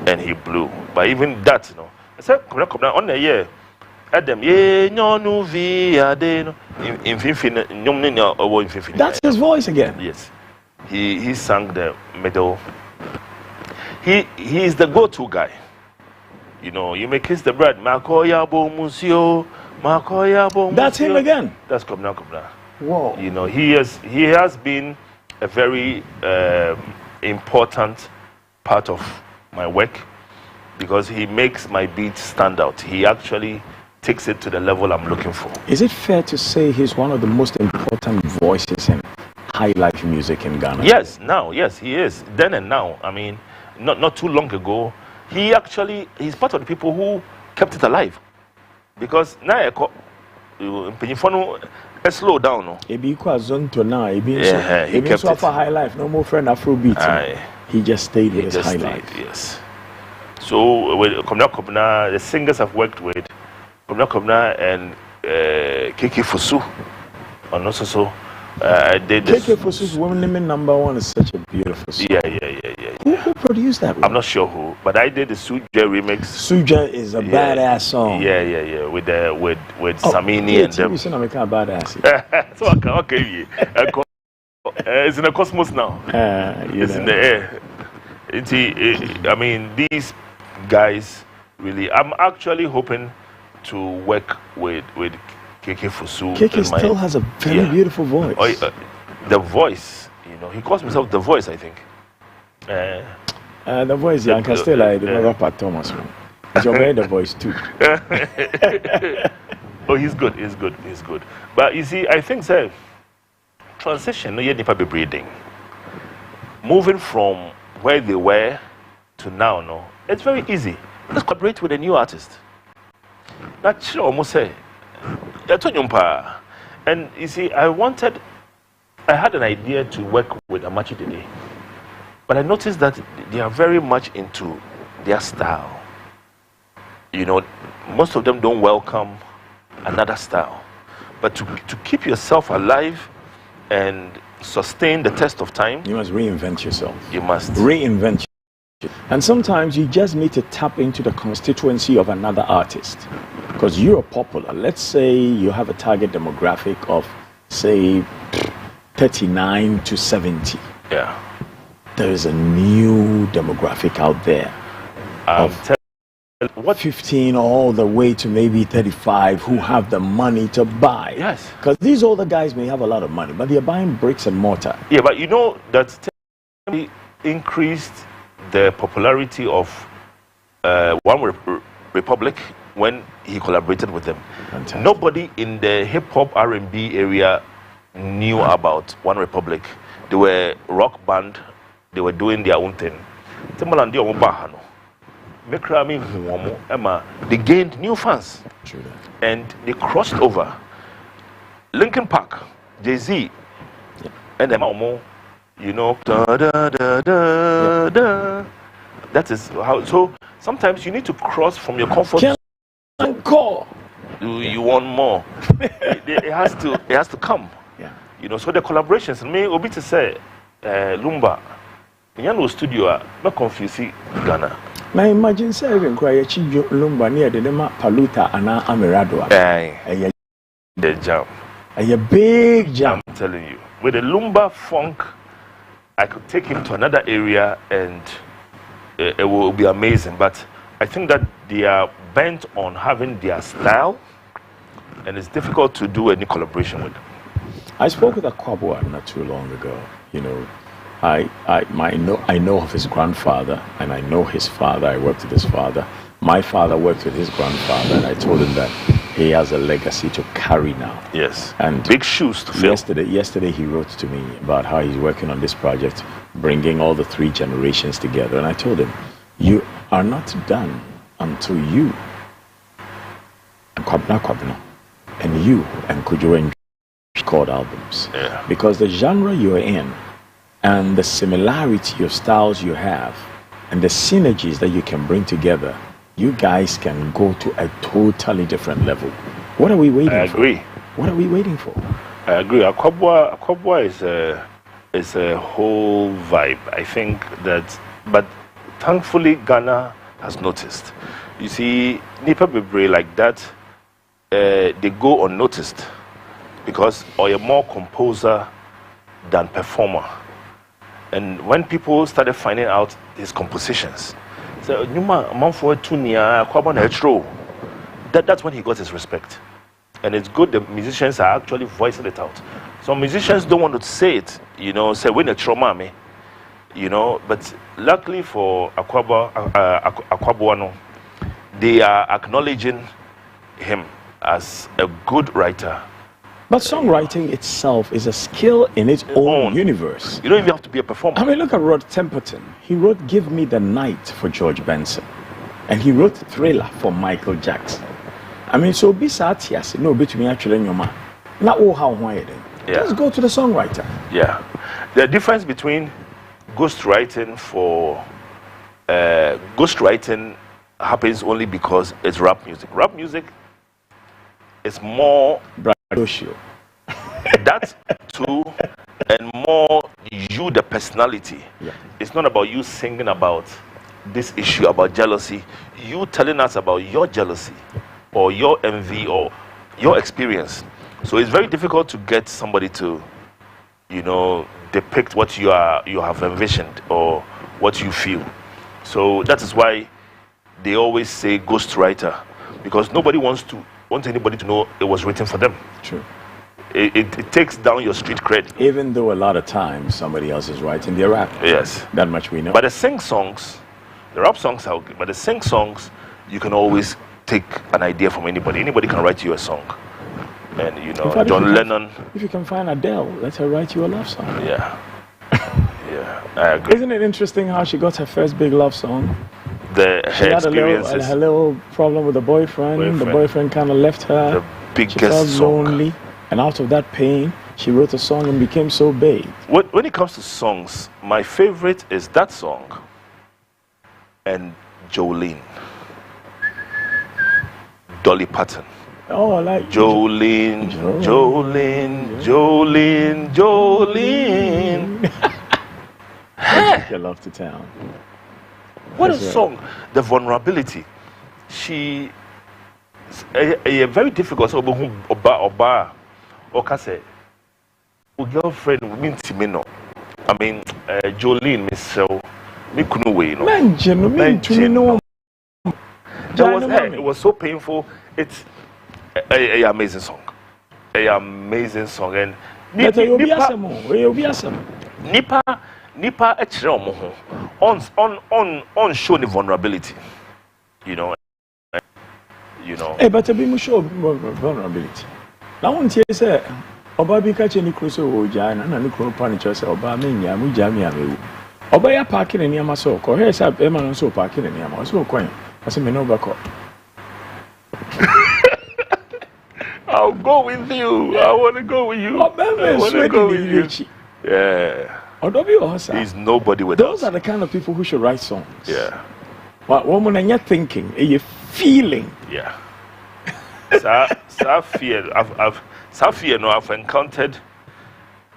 and he blew. But even that, I said, come down on the year. Adam, that's his voice again. Yes, he sang the middle. He is the go-to guy. You may kiss the bread. That's him again. That's Kobna. Whoa. He has been a very important part of my work because he makes my beat stand out. He actually takes it to the level I'm looking for. Is it fair to say he's one of the most important voices in high life music in Ghana? Yes, he is. Then and now. I mean, not too long ago, he's part of the people who kept it alive. Because now slow down. No? He kept it for high life. No more friend Afrobeat. He just stayed with his high life. Yes. So with Komna, the singers I've worked with, Komna and Kiki Fusu, and also so. KK Fosu's Women #1 is such a beautiful song. Yeah. Who produced that one? I'm not sure who, but I did the Suja remix. Suja is a badass song. Yeah. With Samini and them. You said I'm a badass. So okay. It's in the cosmos now. It's in the air. I mean, these guys really. I'm actually hoping to work with KK Fusu. KK still has a very beautiful voice. The voice, he calls himself the voice, I think. The voice, yeah, I can still like the rapper Thomas. He's the voice too. Oh, he's good. But you see, I think so. Transition, you need to be breathing. Moving from where they were to now, it's very easy. Let's collaborate with a new artist. That's almost say. And you see, I had an idea to work with Amachi today, but I noticed that they are very much into their style. Most of them don't welcome another style. But to keep yourself alive and sustain the test of time, you must reinvent yourself. You must reinvent yourself. And sometimes you just need to tap into the constituency of another artist. Because you're popular. Let's say you have a target demographic of, say, 39 to 70. Yeah. There is a new demographic out there of 15 all the way to maybe 35 who have the money to buy. Yes. Because these older guys may have a lot of money, but they're buying bricks and mortar. Yeah, but that increased the popularity of One Republic when he collaborated with them. Fantastic. Nobody in the hip-hop R&B area knew about One Republic. They were rock band. They were doing their own thing. They gained new fans. True. And they crossed over. Linkin Park, Jay-Z, and them, that is how. So sometimes you need to cross from your comfort zone. You want more. it has to come. Yeah. So the collaborations. Me obi to say Lumba. In no studio, not confuse Ghana. Now imagine saying cry Lumba near the Nema Paluta and Amirado. The jam. A big jam. I'm telling you. With the Lumba funk, I could take him to another area and it will be amazing. But I think that they are bent on having their style, and it's difficult to do any collaboration with them. I spoke with Akwabwa not too long ago. You know, I know of his grandfather, and I know his father. I worked with his father. My father worked with his grandfather, and I told him that he has a legacy to carry now. Yes. And big shoes to fill. Yesterday he wrote to me about how he's working on this project, bringing all the 3 generations together. And I told him, you are not done until you and Kwabna and you and Kujo and record albums. Yeah. Because the genre you're in and the similarity of styles you have and the synergies that you can bring together, you guys can go to a totally different level. What are we waiting for? I agree. What are we waiting for? I agree. Akwabwa is a whole vibe. I think that, but thankfully Ghana has noticed. You see, Nipa Bebre like that, they go unnoticed because you're more composer than performer. And when people started finding out his compositions, so that's when he got his respect. And it's good the musicians are actually voicing it out. Some musicians don't want to say it, you know, say when a trauma me, you know, but luckily for Akwabwa, they are acknowledging him as a good writer. But songwriting itself is a skill in its own universe. You don't even have to be a performer. I mean, look at Rod Temperton. He wrote Give Me the Night for George Benson. And he wrote Thriller for Michael Jackson. I mean, so besides, yes, no, between actually in your mind. Not all how wide. Let's go to the songwriter. Yeah. The difference between ghostwriting ghostwriting happens only because it's rap music. Rap music is more social. That too, and more you, the personality. Yeah. It's not about you singing about this issue about jealousy. You telling us about your jealousy or your envy or your experience. So it's very difficult to get somebody to, you know, depict what you have envisioned or what you feel. So that is why they always say ghostwriter, because nobody wants anybody to know it was written for them. True. It takes down your street cred. Even though a lot of times somebody else is writing their rap. Yes. That much we know. But the sing songs, the rap songs are okay, but the sing songs, you can always take an idea from anybody. Anybody can write you a song. And you know, fact, John Lennon. If you can find Adele, let her write you a love song. Yeah. Yeah, I agree. Isn't it interesting how she got her first big love song? She had a little problem with the boyfriend. The boyfriend kind of left her. The biggest she felt song. lonely. And out of that pain, she wrote a song and became so big. When it comes to songs, my favorite is that song and Jolene. Dolly Parton. Oh, I like Jolene. Take your love to town. What a song. The vulnerability. She a very difficult song. Oba Okase. O girlfriend mintimino. I mean, Jolene Michelle. Me kunu way, no. It was so painful. It's an amazing song. An amazing song. And Nipa on show the vulnerability. You know. Hey, but to be sure vulnerability. Now one tear say Oba bi ka che ni kro so o ja na ni kro pa ni che say Oba me nya mu ja me amewu. Oba ya parking ni ama so ko he say e ma no so parking ni ama so kwan. I say me no back up. I'll go with you. I want to go with you. I want to go with you. Yeah. He's nobody without. Those are the kind of people who should write songs. Yeah. But woman, and you're thinking, and you're feeling. Yeah. I've encountered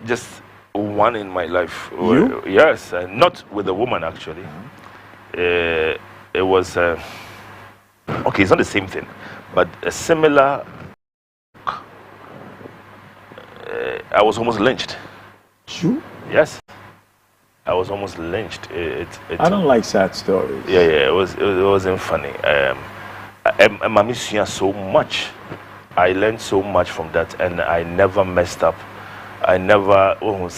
just one in my life. You? Yes, not with a woman actually. It was okay. It's not the same thing, but a similar. I was almost lynched. You? Yes. I was almost lynched. I don't like sad stories. Yeah. It wasn't funny. I miss you so much. I learned so much from that, and I never messed up I never. Oh,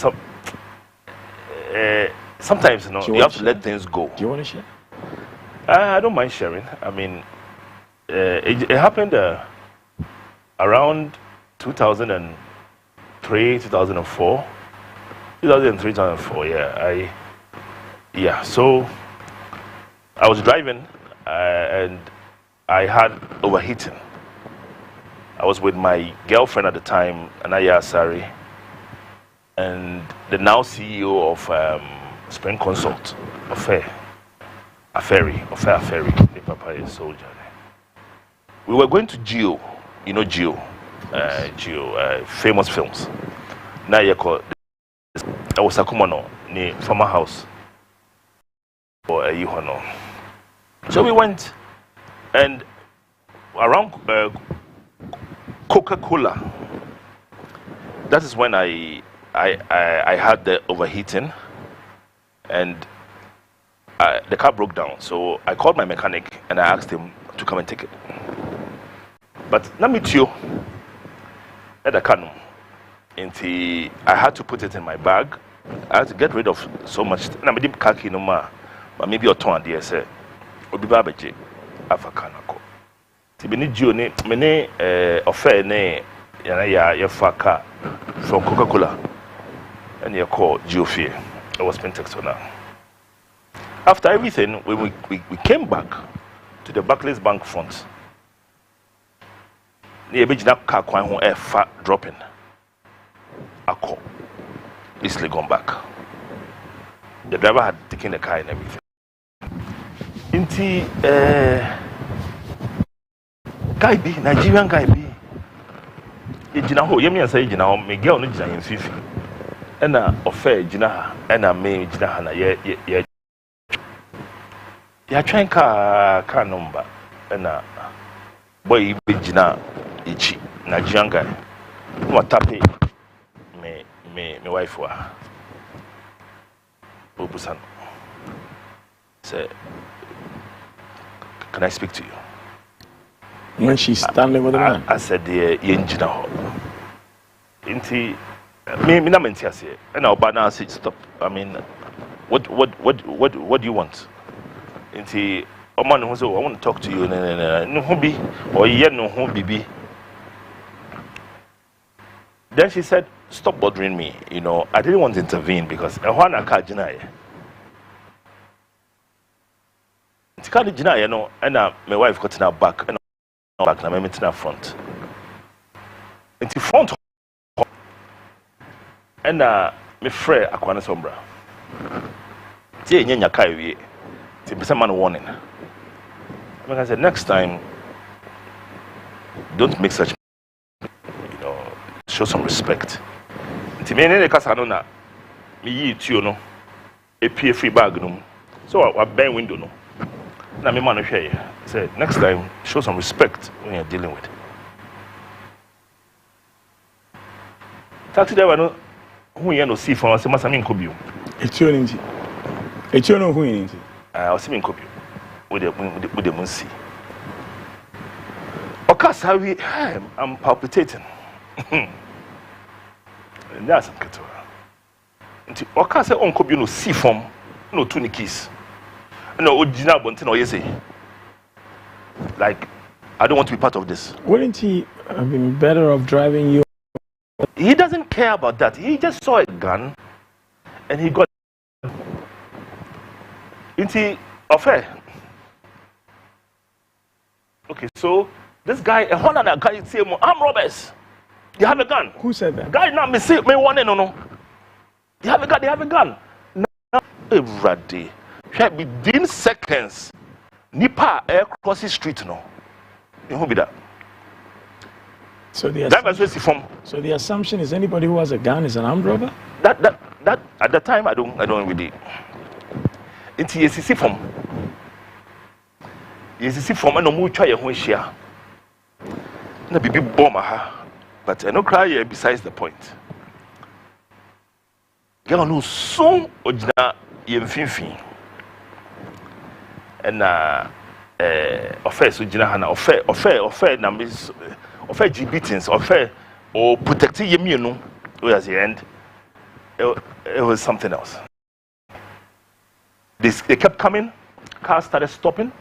sometimes you have to let things go. Do you want to share? I don't mind sharing. I mean, it happened around 2003, 2004. 2003, 2004, yeah. So I was driving and I had overheating. I was with my girlfriend at the time, Anaya Asari, and the now CEO of Spring Consult, Affair, the Papa is soldier. We were going to Geo, you know Geo, famous films. Now you call. I was Sakumano, near Farmer House. Or a Yuhano. So we went and around Coca-Cola. That is when I had the overheating and the car broke down. So I called my mechanic and I asked him to come and take it. But let me tell you, at the car. I had to put it in my bag. I had to get rid of so much. And I didn't kaki no more. But maybe a ton there say, "Obi babaje, afakanako." Tibini Gio ne mene offer ne ya faka from Coca-Cola, and you call Gio Fear. I was Pentex now. After everything, when we came back to the Blackness bank front, near Bijina car kwan ho air fat dropping. Easily gone back. The driver had taken the car and everything. Guy B, Nigerian guy B. Ejina ho, yemi answer ejina ho, me girl no jina yin fifi. Ena offer ejina ha, ena me ejina ha na ye. Ya trying car number. Ena boy ejina ichi, Nigerian guy. No tapping. My wife was Obusan. Said, "Can I speak to you?" When she's standing with the man, I said, "The engine ho." Inti me na mentiase. And now bana said, "Stop. I mean, what do you want?" Inti Oman who said, "I want to talk to you." No hobi or ye no hobi. Then she said, "Stop bothering me. You know, I didn't want to intervene because I want a car jinaye. It's car jinaye, you know, and my wife got in her back and back, and I'm in her front. It's in front, and my friend Akwana Sombra. Say, "Nyanya kai it's a man warning." I said, "Next time, don't make such, show some respect." Ti me ne kasa no na me yi tuo no epie free bag no so I bend window no na me man no hwe say next time show some respect when you're dealing with taxi driver no hu ye no see for say masa me nkobio etuo no hu yin nti o see me nkobio with the munsi okasa we I'm palpitating. That's some cattle. I can't say on Kobi no see from no two keys. No original bunting or yes. Like I don't want to be part of this. Wouldn't he have been better off driving you? He doesn't care about that. He just saw a gun and he got into affair. Okay, so this guy, a Honda guy, say, "I'm robbers. You have a gun." Who said that? Guy not me say me one no. You have a gun. They have a gun. Now every day, within seconds, Nipa air crosses street no. Who be that? So the assumption is anybody who has a gun is an armed robber? That at the time I don't really. It's ECC form. ECC form and no more try your share. Na bibi bomber ha. But I no cry here besides the point. Girl no so ojina yemfinfin. And offer so jina hana offer na me offer GBTs offer or protect yemi no Whereas the end, it was something else. They kept coming, cars started stopping,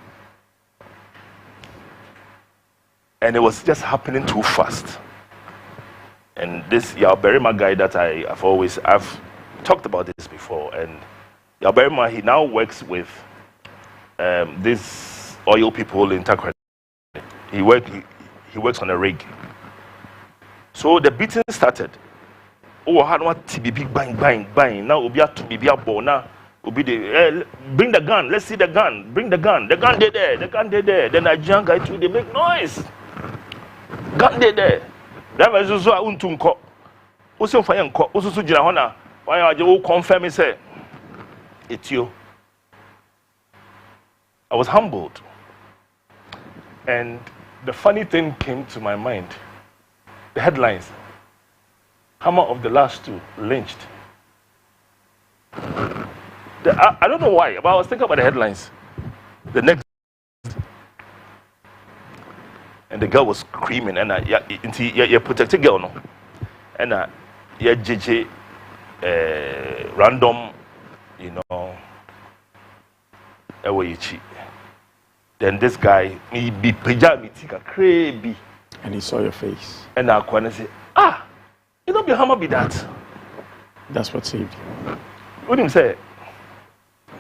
and it was just happening too fast. And this Yalberima guy that I've talked about this before, and Yalberima, he now works with these oil people in Takrady. He works on a rig. So the beating started. Oh, I want to be big bang bang bang. Now we have to be a bona. Bring the gun. Let's see the gun. Bring the gun. The gun there. The gun there. Then a young guy too. They make noise. Gun there. That was also a untunko. Also fire unko. Also so jina why are you confirm me say it's you? I was humbled, and the funny thing came to my mind. The headlines. Hammer of the last two lynched. I don't know why, but I was thinking about the headlines. The next, and the girl was screaming, and you protected girl no, and JJ random, then this guy me be pajama tika crazy, and he saw your face, and I can say, you don't be hammer be that. That's what saved you. What him say?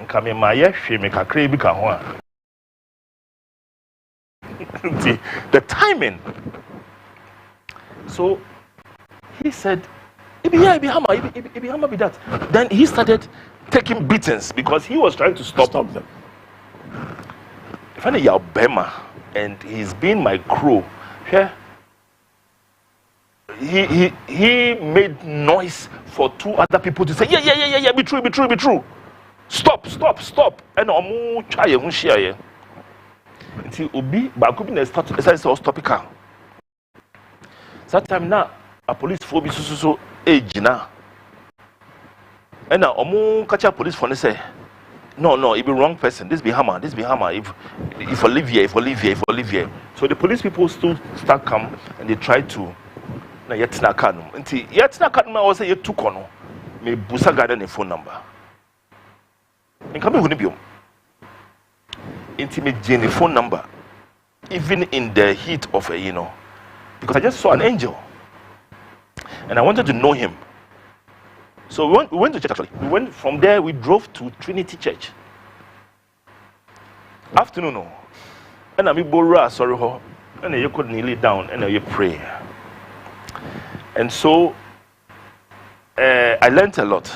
Come in my she make a crazy the timing. So he said, it be hammer be that. Then he started taking beatings because he was trying to stop them. If I know Yalbema and he's been my crew, yeah. He made noise for two other people to say, yeah, be true. Stop. And I'm trying to share. Until Obi, but I could be stop car. That time now, a police phobia so age now. And now I'm catch a police phone and say, no, it be wrong person. This be hammer. If I live here. So the police people still start come and they try to. Na yetina kanu nti yetina kanu ma wose yetuko no me busa garden phone number nka me huni biom nti me gene phone number even in the heat of because I just saw an angel and I wanted to know him. So we went to church actually. We went from there, we drove to Trinity Church. Afternoon and I me borrow sorry ho and you could kneel down and you pray. And so I learned a lot.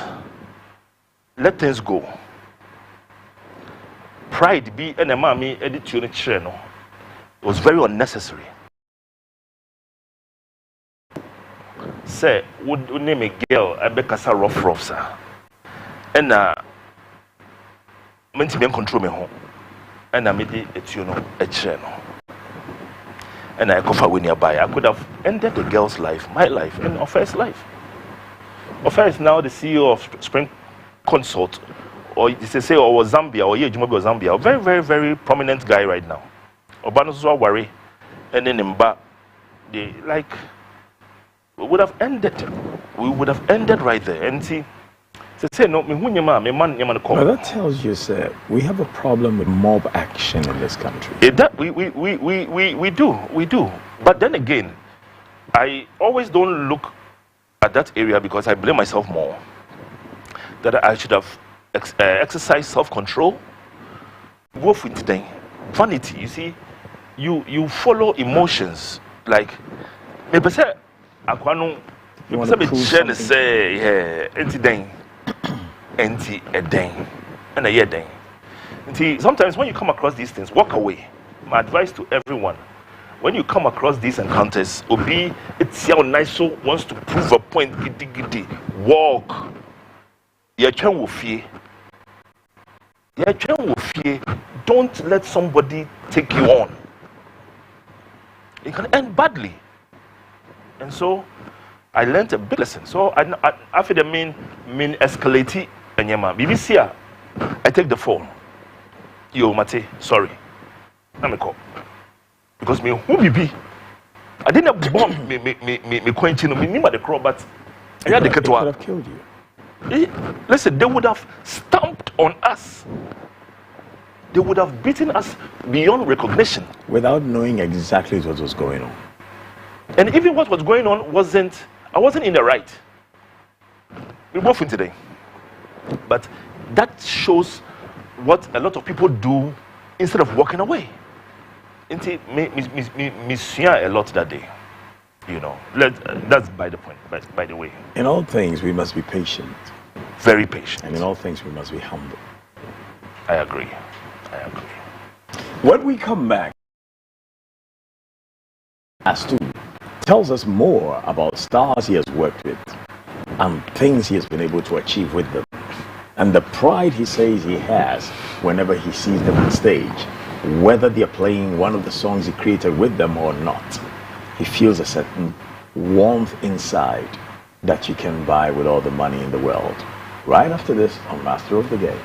Let things go. Pride be an emami edition channel. It was very unnecessary. Say, would name a girl I be kasa rough sir. And menti me control me home. And I made it a channel. And I cover when nearby. I could have ended the girl's life, my life, and Offa's life. Offa is now the CEO of Spring Consult, or say, or Zambia, or Zambia. Very, very, very prominent guy right now. Obanoswa worry, and then Mba, they we would have ended. We would have ended right there. And see, say no, but that tells you, sir, we have a problem with mob action in this country. We do. But then again, I always don't look at that area because I blame myself more. That I should have exercised self-control. Go for it. Vanity, you see, you follow emotions. Like, maybe say, you want to prove something. Sometimes when you come across these things, walk away. My advice to everyone, when you come across these encounters, Obi, it's your nice so wants to prove a point. Giddy. Walk. Don't let somebody take you on. It can end badly. And so I learned a big lesson. So after the mean escalate and yama BBC, I take the phone. Yo, Mate, sorry. Let me call. Because me who be? I didn't bomb me quenching me the crow, but It could have killed you. Listen, they would have stamped on us. They would have beaten us beyond recognition. Without knowing exactly what was going on. And even what was going on I wasn't in the right. We're both in today. But that shows what a lot of people do instead of walking away. Me a lot that day. You know, that's by the point, by the way. In all things, we must be patient. Very patient. And in all things, we must be humble. I agree. When we come back, Astu tells us more about stars he has worked with and things he has been able to achieve with them, and the pride he says he has whenever he sees them on stage, whether they're playing one of the songs he created with them or not. He feels a certain warmth inside that you can buy with all the money in the world. Right after this on Master of the Game.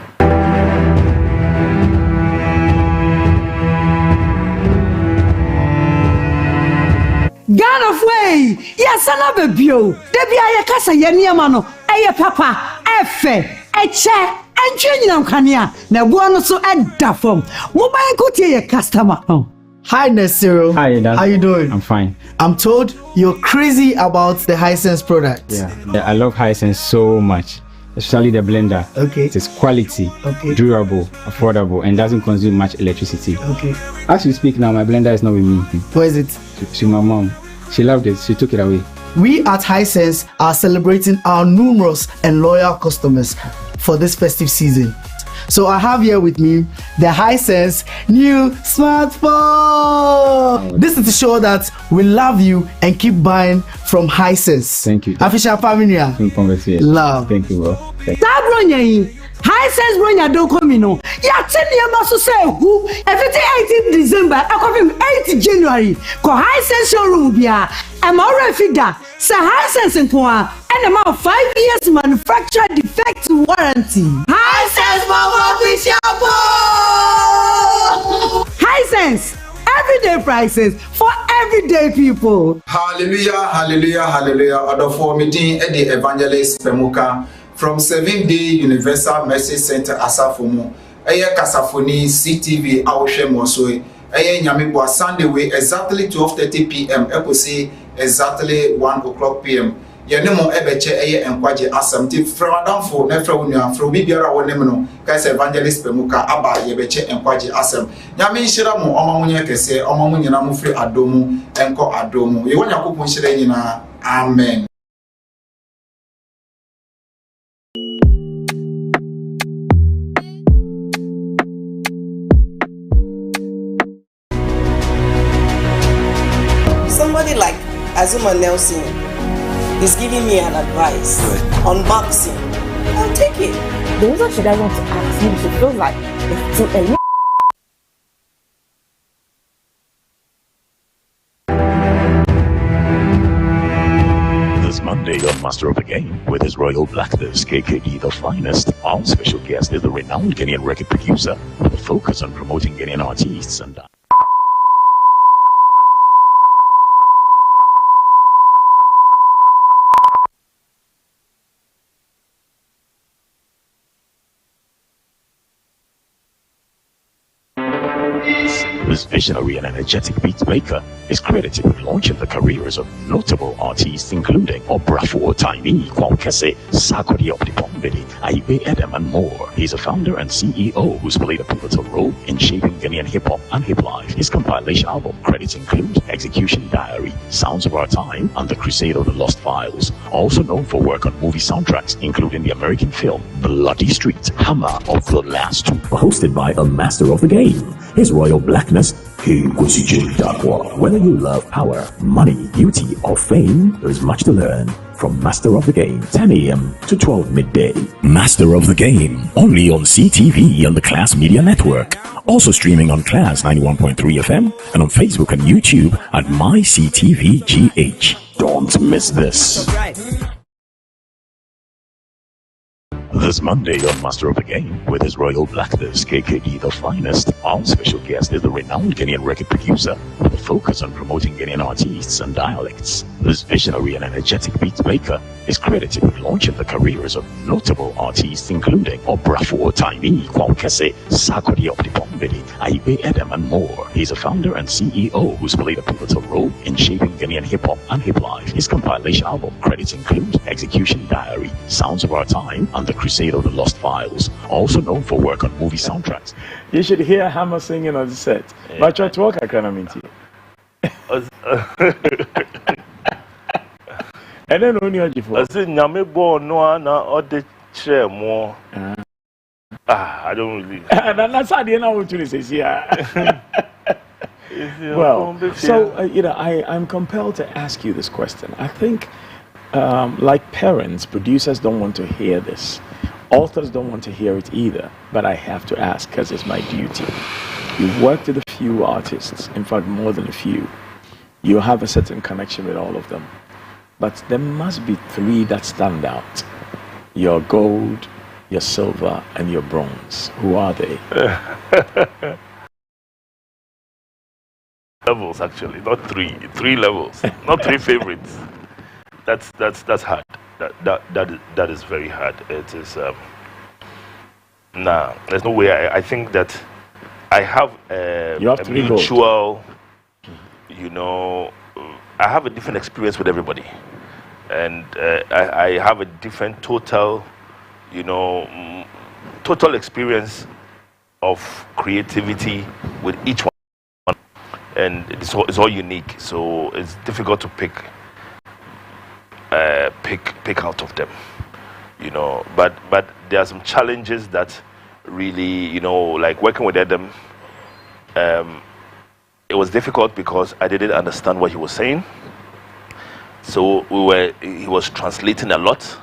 Ghana way, yes, another bio. Debbie, I casa yeniamano, a papa, efe, a chair, and changing Kanya. Now, one so at Duffum. Mobile could be a customer. Hi, Nesiro. Hi, Dad. How you doing? I'm fine. I'm told you're crazy about the Hisense product. Yeah, I love Hisense so much. Especially the blender. Okay. It is quality, durable, affordable, and doesn't consume much electricity. Okay. As we speak now, my blender is not with me. Where is it? She my mom. She loved it. She took it away. We at Hisense are celebrating our numerous and loyal customers for this festive season. So I have here with me the Hisense new smartphone. This is to show that we love you and keep buying from Hisense. Thank you. Official family. Love. Thank you, bro. Hisense Bronya don't come in. Yatini must say who everything 18th December, I come 8th January. Ko Hisense showroom bia. I'm already figure. Say Hisense and about 5 years manufacturer defect warranty. Hisense Hisense, everyday prices for everyday people. Hallelujah, hallelujah, hallelujah. Order for meeting at the evangelist Pemuka from 7-day Universal Mercy Center Asafomo. Eye Kasafoni CTV Awoshe Mosoi. Eye Nyamibwa Sunday way exactly 12:30 p.m. Ekose exactly 1 o'clock p.m. Yenemo ebeche eye enkwaje asamti framadamfo nefra wonua from bibiara wonem no kaisa evangelist Pemuka aba yebeche enkwaje asam nyame nhira mo omamunye kese omamunyina mu fri adomu enko adomu ye wanyakopon nhira nyina amen. Somebody like Azuma Nelson is giving me an advice on boxing. I'll take it. The reason she doesn't want to ask me, she feels like it's too early. This Monday on Master of the Game, with his Royal Blackness, KKD the Finest, our special guest is the renowned Ghanaian record producer with a focus on promoting Ghanaian artists and This visionary and energetic beat maker is credited with launching the careers of notable artists including Obrafo Tiny, Kwasi Sakodi of the Bombidi, Aibe Edem and more. He's a founder and CEO who's played a pivotal role in shaping Ghanaian hip-hop and hip-life. His compilation album credits include Execution Diary, Sounds of Our Time, and The Crusade of the Lost Files. Also known for work on movie soundtracks including the American film Bloody Street, Hammer of the Last Two, hosted by a master of the game, His Royal Blackness, King Kwasi Kyei Darwah. Whether you love power, money, beauty, or fame, there is much to learn from Master of the Game, 10 a.m. to 12 midday. Master of the Game, only on CTV and the Class Media Network. Also streaming on Class 91.3 FM and on Facebook and YouTube at MyCTVGH. Don't miss this. This Monday on Master of the Game, with his Royal Blackness, KKD the Finest, our special guest is the renowned Ghanaian record producer with a focus on promoting Ghanaian artists and dialects. This visionary and energetic beat maker is credited with launching the careers of notable artists including Obrafo Taimi, Kwasi, Sakodi of the Bombidi, Aibe Edem, and more. He's a founder and CEO who's played a pivotal role in shaping Ghanaian hip-hop and hip-life. His compilation album credits include Execution Diary, Sounds of Our Time, and The Crusade of the Lost Files. Also known for work on movie soundtracks. You should hear Hammer singing on the set. But your talk, I can't mean to. And then only I said, Nyamebo no na ode share more. I don't really. And that's how they know what to say. Yeah. Well, so I'm compelled to ask you this question. I think, like parents, producers don't want to hear this. Authors don't want to hear it either. But I have to ask because it's my duty. You've worked with a few artists, in fact, more than a few. You have a certain connection with all of them. But there must be three that stand out. Your gold, your silver, and your bronze. Who are they? Levels, actually, not three. 3 levels, not 3 favorites. That's hard. That is very hard. It is. There's no way. I think that I have a mutual. I have a different experience with everybody, and I have a different total experience of creativity with each one, and it's all unique. So it's difficult to pick out of them, But there are some challenges that really, like working with Adam. It was difficult because I didn't understand what he was saying. So he was translating a lot,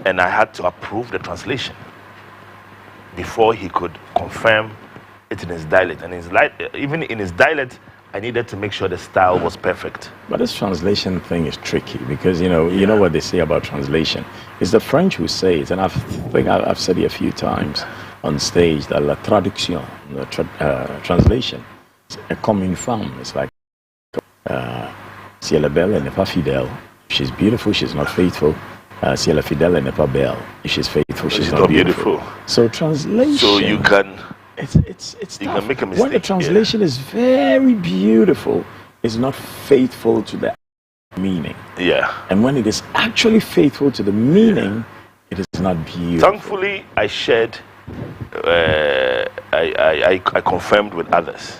and I had to approve the translation before he could confirm it in his dialect. And even in his dialect, I needed to make sure the style was perfect. But this translation thing is tricky because you know what they say about translation. It's the French who say it, and I think I've said it a few times on stage that la traduction, the translation. Comme une femme, it's like si elle est belle, elle n'est pas fidèle. If she's beautiful, she's not faithful. Si elle est fidèle, elle n'est pas belle. If she's faithful, she's not beautiful. So translation. So you can. It's you tough. can make a mistake. When the translation is very beautiful, it's not faithful to the meaning. Yeah. And when it is actually faithful to the meaning, it is not beautiful. Thankfully, I shared. I confirmed with others.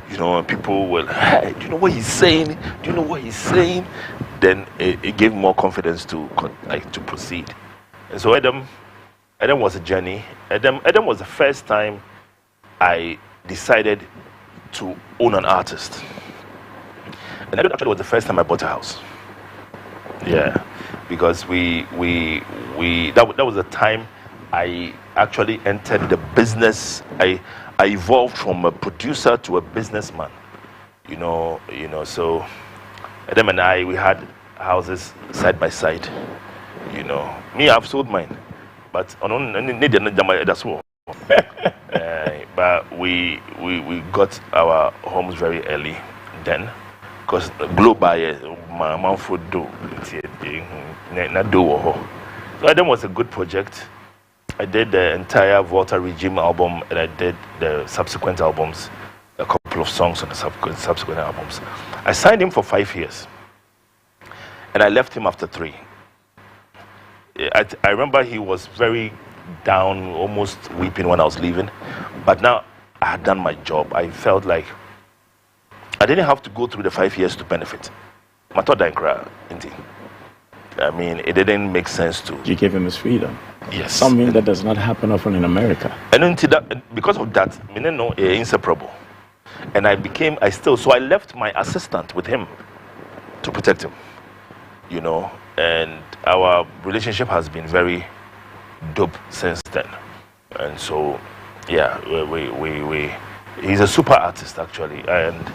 And people will, hey, do you know what he's saying? Do you know what he's saying? Then it gave more confidence to proceed. And so Adam was a journey. Adam was the first time I decided to own an artist. And that actually was the first time I bought a house. Yeah, because that was the time I actually entered the business. I evolved from a producer to a businessman. So Adam and I, we had houses side by side. Me, I've sold mine, but but we got our homes very early then, because global man food do. So Adam was a good project. I did the entire Volta Regime album, and I did the subsequent albums, a couple of songs on the subsequent albums. I signed him for 5 years, and I left him after 3. I remember he was very down, almost weeping when I was leaving, but now I had done my job. I felt like I didn't have to go through the 5 years to benefit. I mean, it didn't make sense to. You gave him his freedom. Yes. Something that does not happen often in America. And because of that, inseparable. And so I left my assistant with him to protect him. And our relationship has been very dope since then. And so, yeah, he's a super artist actually, and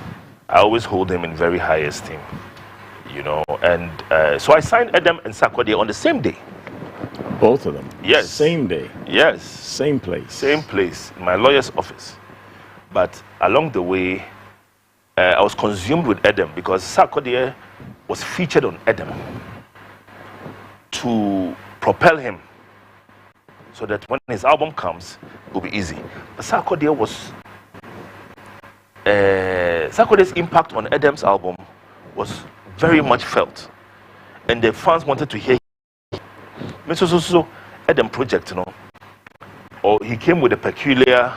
I always hold him in very high esteem. And so I signed Adam and Sarkodie on the same day. Both of them? Yes. Same day? Yes. Same place? Same place, in my lawyer's office. But along the way, I was consumed with Adam because Sarkodie was featured on Adam. to propel him so that when his album comes, it will be easy. But Sarkodie was Sarkodie's impact on Adam's album was very much felt, and the fans wanted to hear him. So Adam project, you know, or he came with a peculiar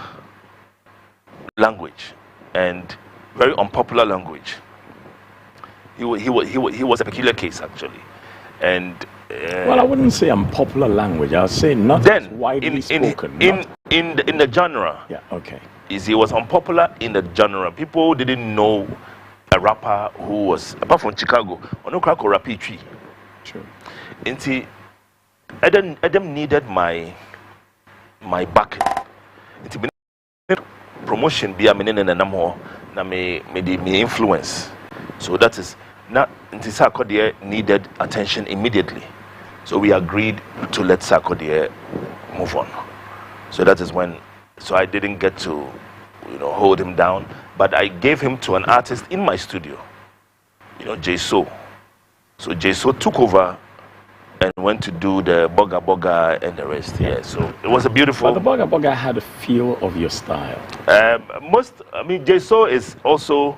language and very unpopular language. He was a peculiar case actually, and well, I wouldn't say unpopular language. I would say not then widely spoken. In the genre. Yeah. Okay. He was unpopular in the genre. People didn't know a rapper who was, apart from Chicago, no crack or rapidly. True. And Adam needed my backing. Promotion be a minute and more na me influence. So that is not until Sarkodie needed attention immediately. So we agreed to let Sarkodie move on. So that is when, so I didn't get to, hold him down, but I gave him to an artist in my studio, J-So. So J-So took over and went to do the Boga Boga and the rest. Yeah, so it was a beautiful. But the Boga Boga had a feel of your style. J-So is also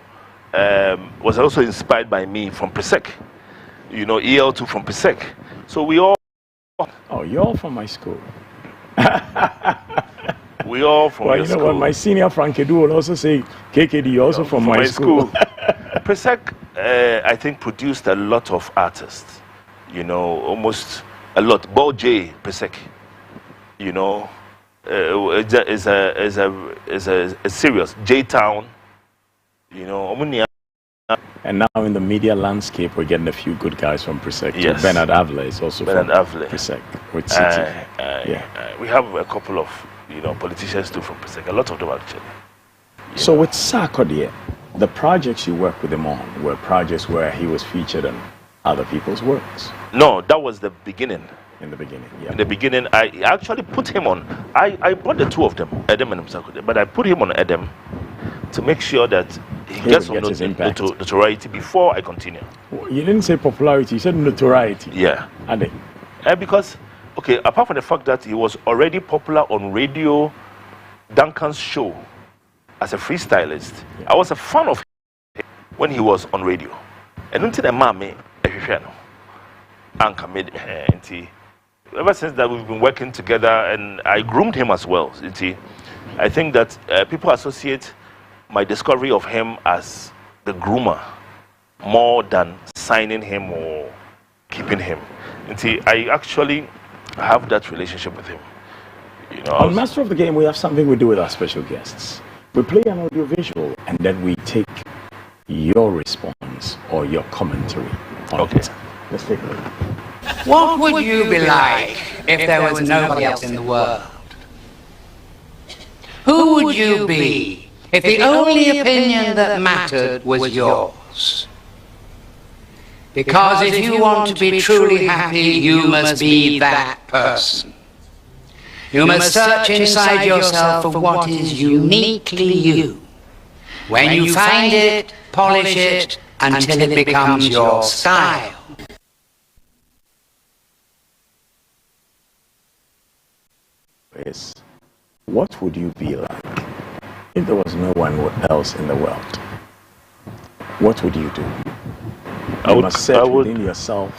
was also inspired by me from Pesek. EL2 from Pesek. So we all. Oh, you're all from my school. We all from your school. What my senior Frank Edu will also say, KKD, you're also from my school. Pesek, I think, produced a lot of artists. Almost a lot. Ball J Pesek, is a serious J Town, And now in the media landscape, we're getting a few good guys from Pesek. Yes. Bernard Avle is also from Pesek with City. We have a couple of politicians too from Pesek. A lot of them actually. So with Sarkodie, the projects you worked with him on were projects where he was featured in other people's works. No, that was the beginning. In the beginning, yeah. In the beginning, I actually put him on. I brought the two of them, Adam and Sarkodie, but I put him on Adam to make sure that he gets some notoriety before I continue. You didn't say popularity, you said notoriety. Yeah. Because, apart from the fact that he was already popular on radio, Duncan's show, as a freestylist, I was a fan of him when he was on radio. And until the mommy, ever since that we've been working together, and I groomed him as well. I think that people associate my discovery of him as the groomer more than signing him or keeping him. I actually have that relationship with him. On Master of the Game, we have something we do with our special guests. We play an audio visual and then we take your response or your commentary on it. Let's take a look. What would you be like if there was nobody else in the world? Who would you be if the only opinion that mattered was yours? Because if you want to be truly happy, you must be that person. You must search inside yourself for what is uniquely you. When you find it, polish it until it becomes your style. Is what would you be like if there was no one else in the world? What would you do? You must search within yourself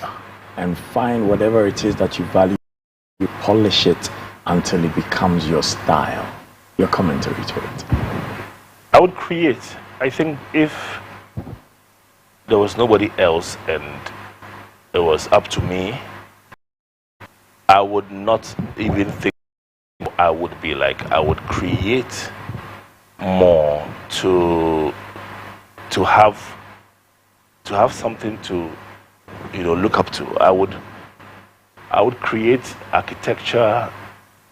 and find whatever it is that you value. You polish it until it becomes your style. Your commentary to it. I would create. I think if there was nobody else and it was up to me, I would not even think I would be like. I would create more to have something to look up to. I would create architecture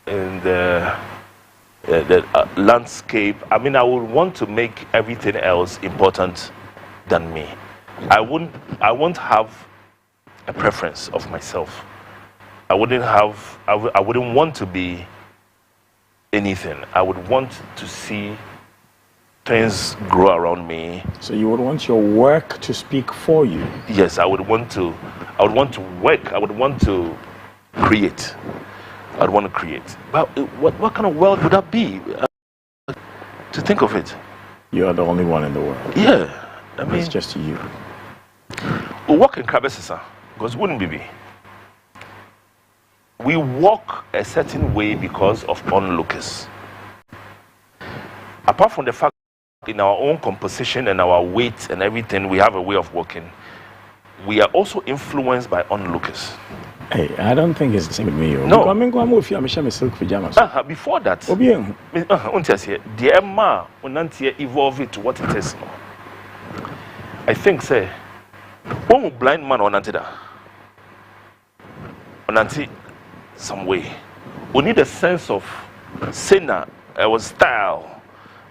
and the landscape. I would want to make everything else important than me. I won't have a preference of myself. I wouldn't want to be anything. I would want to see things grow around me. So you would want your work to speak for you? Yes, I would want to work. I would want to create. I'd want to create. But what kind of world would that be? To think of it. You are the only one in the world. Yeah. I mean, it's just you. We walk in Krabesisa, because wouldn't be. We walk a certain way because of onlookers. Apart from the fact in our own composition and our weight and everything, we have a way of walking. We are also influenced by onlookers. Hey, I don't think it's the same with me. No. I'm silk pajamas. Before that, the Emma evolve it to what it is now. I think, say, one blind man on some way. We need a sense of sinner, our style.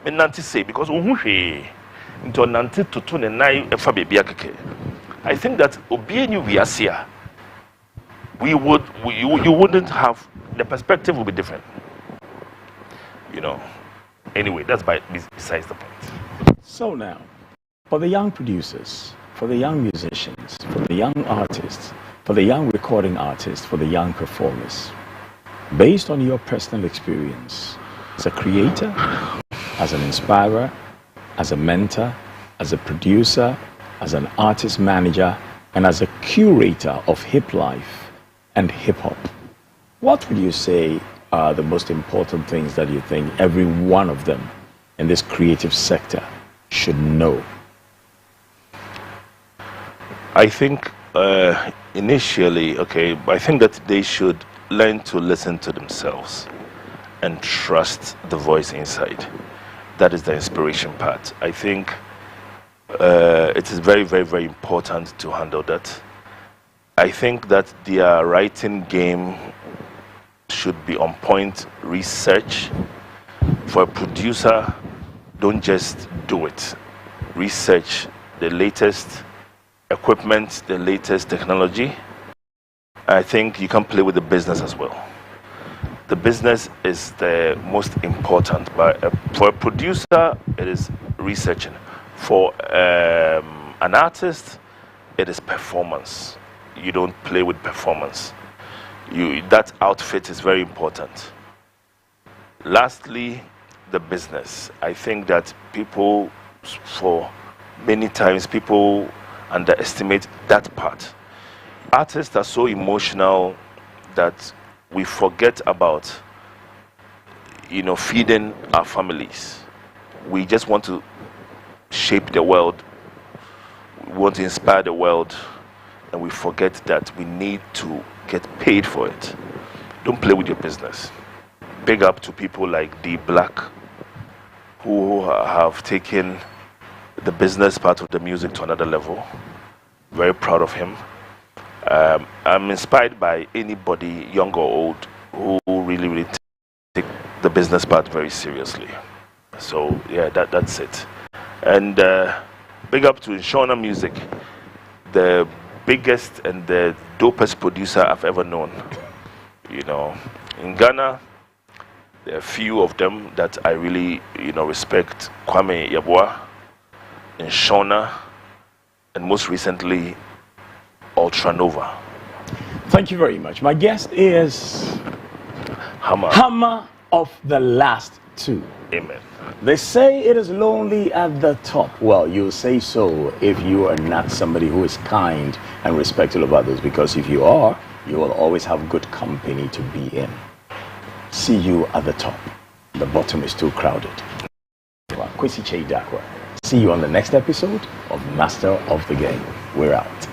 Me nanti say because into nanti to tune and nine efa baby akeke. I think that obienu we asia. You wouldn't have, the perspective will be different. You know. Anyway, that's besides the point. So now, for the young producers, for the young musicians, for the young artists, for the young recording artists, for the young performers, based on your personal experience as a creator, as an inspirer, as a mentor, as a producer, as an artist manager, and as a curator of hip life and hip-hop, what would you say are the most important things that you think every one of them in this creative sector should know? I think initially, I think that they should learn to listen to themselves and trust the voice inside. That is the inspiration part. I think it is very, very, very important to handle that. I think that their writing game should be on point. Research. For a producer, don't just do it. Research the latest equipment, the latest technology. I think you can play with the business as well. The business is the most important, but for a producer, it is researching. For an artist, it is performance. You don't play with performance. That outfit is very important. Lastly, the business. I think that many times people underestimate that part. Artists are so emotional that we forget about, feeding our families. We just want to shape the world. We want to inspire the world. And we forget that we need to get paid for it. Don't play with your business. Big up to people like D Black, who have taken the business part of the music to another level. Very proud of him. I'm inspired by anybody, young or old, who really take the business part very seriously. So yeah, that's it. And big up to Shona Music, the biggest and the dopest producer I've ever known. In Ghana, there are a few of them that I really, respect. Kwame Yabwa, in Shona, and most recently, Ultranova. Thank you very much. My guest is Hammer of the Last Two. Amen. They say it is lonely at the top. Well, you'll say so if you are not somebody who is kind and respectful of others, because if you are, you will always have good company to be in. See you at the top. The bottom is too crowded. Kwasi Kyei Darwah. See you on the next episode of Master of the Game. We're out.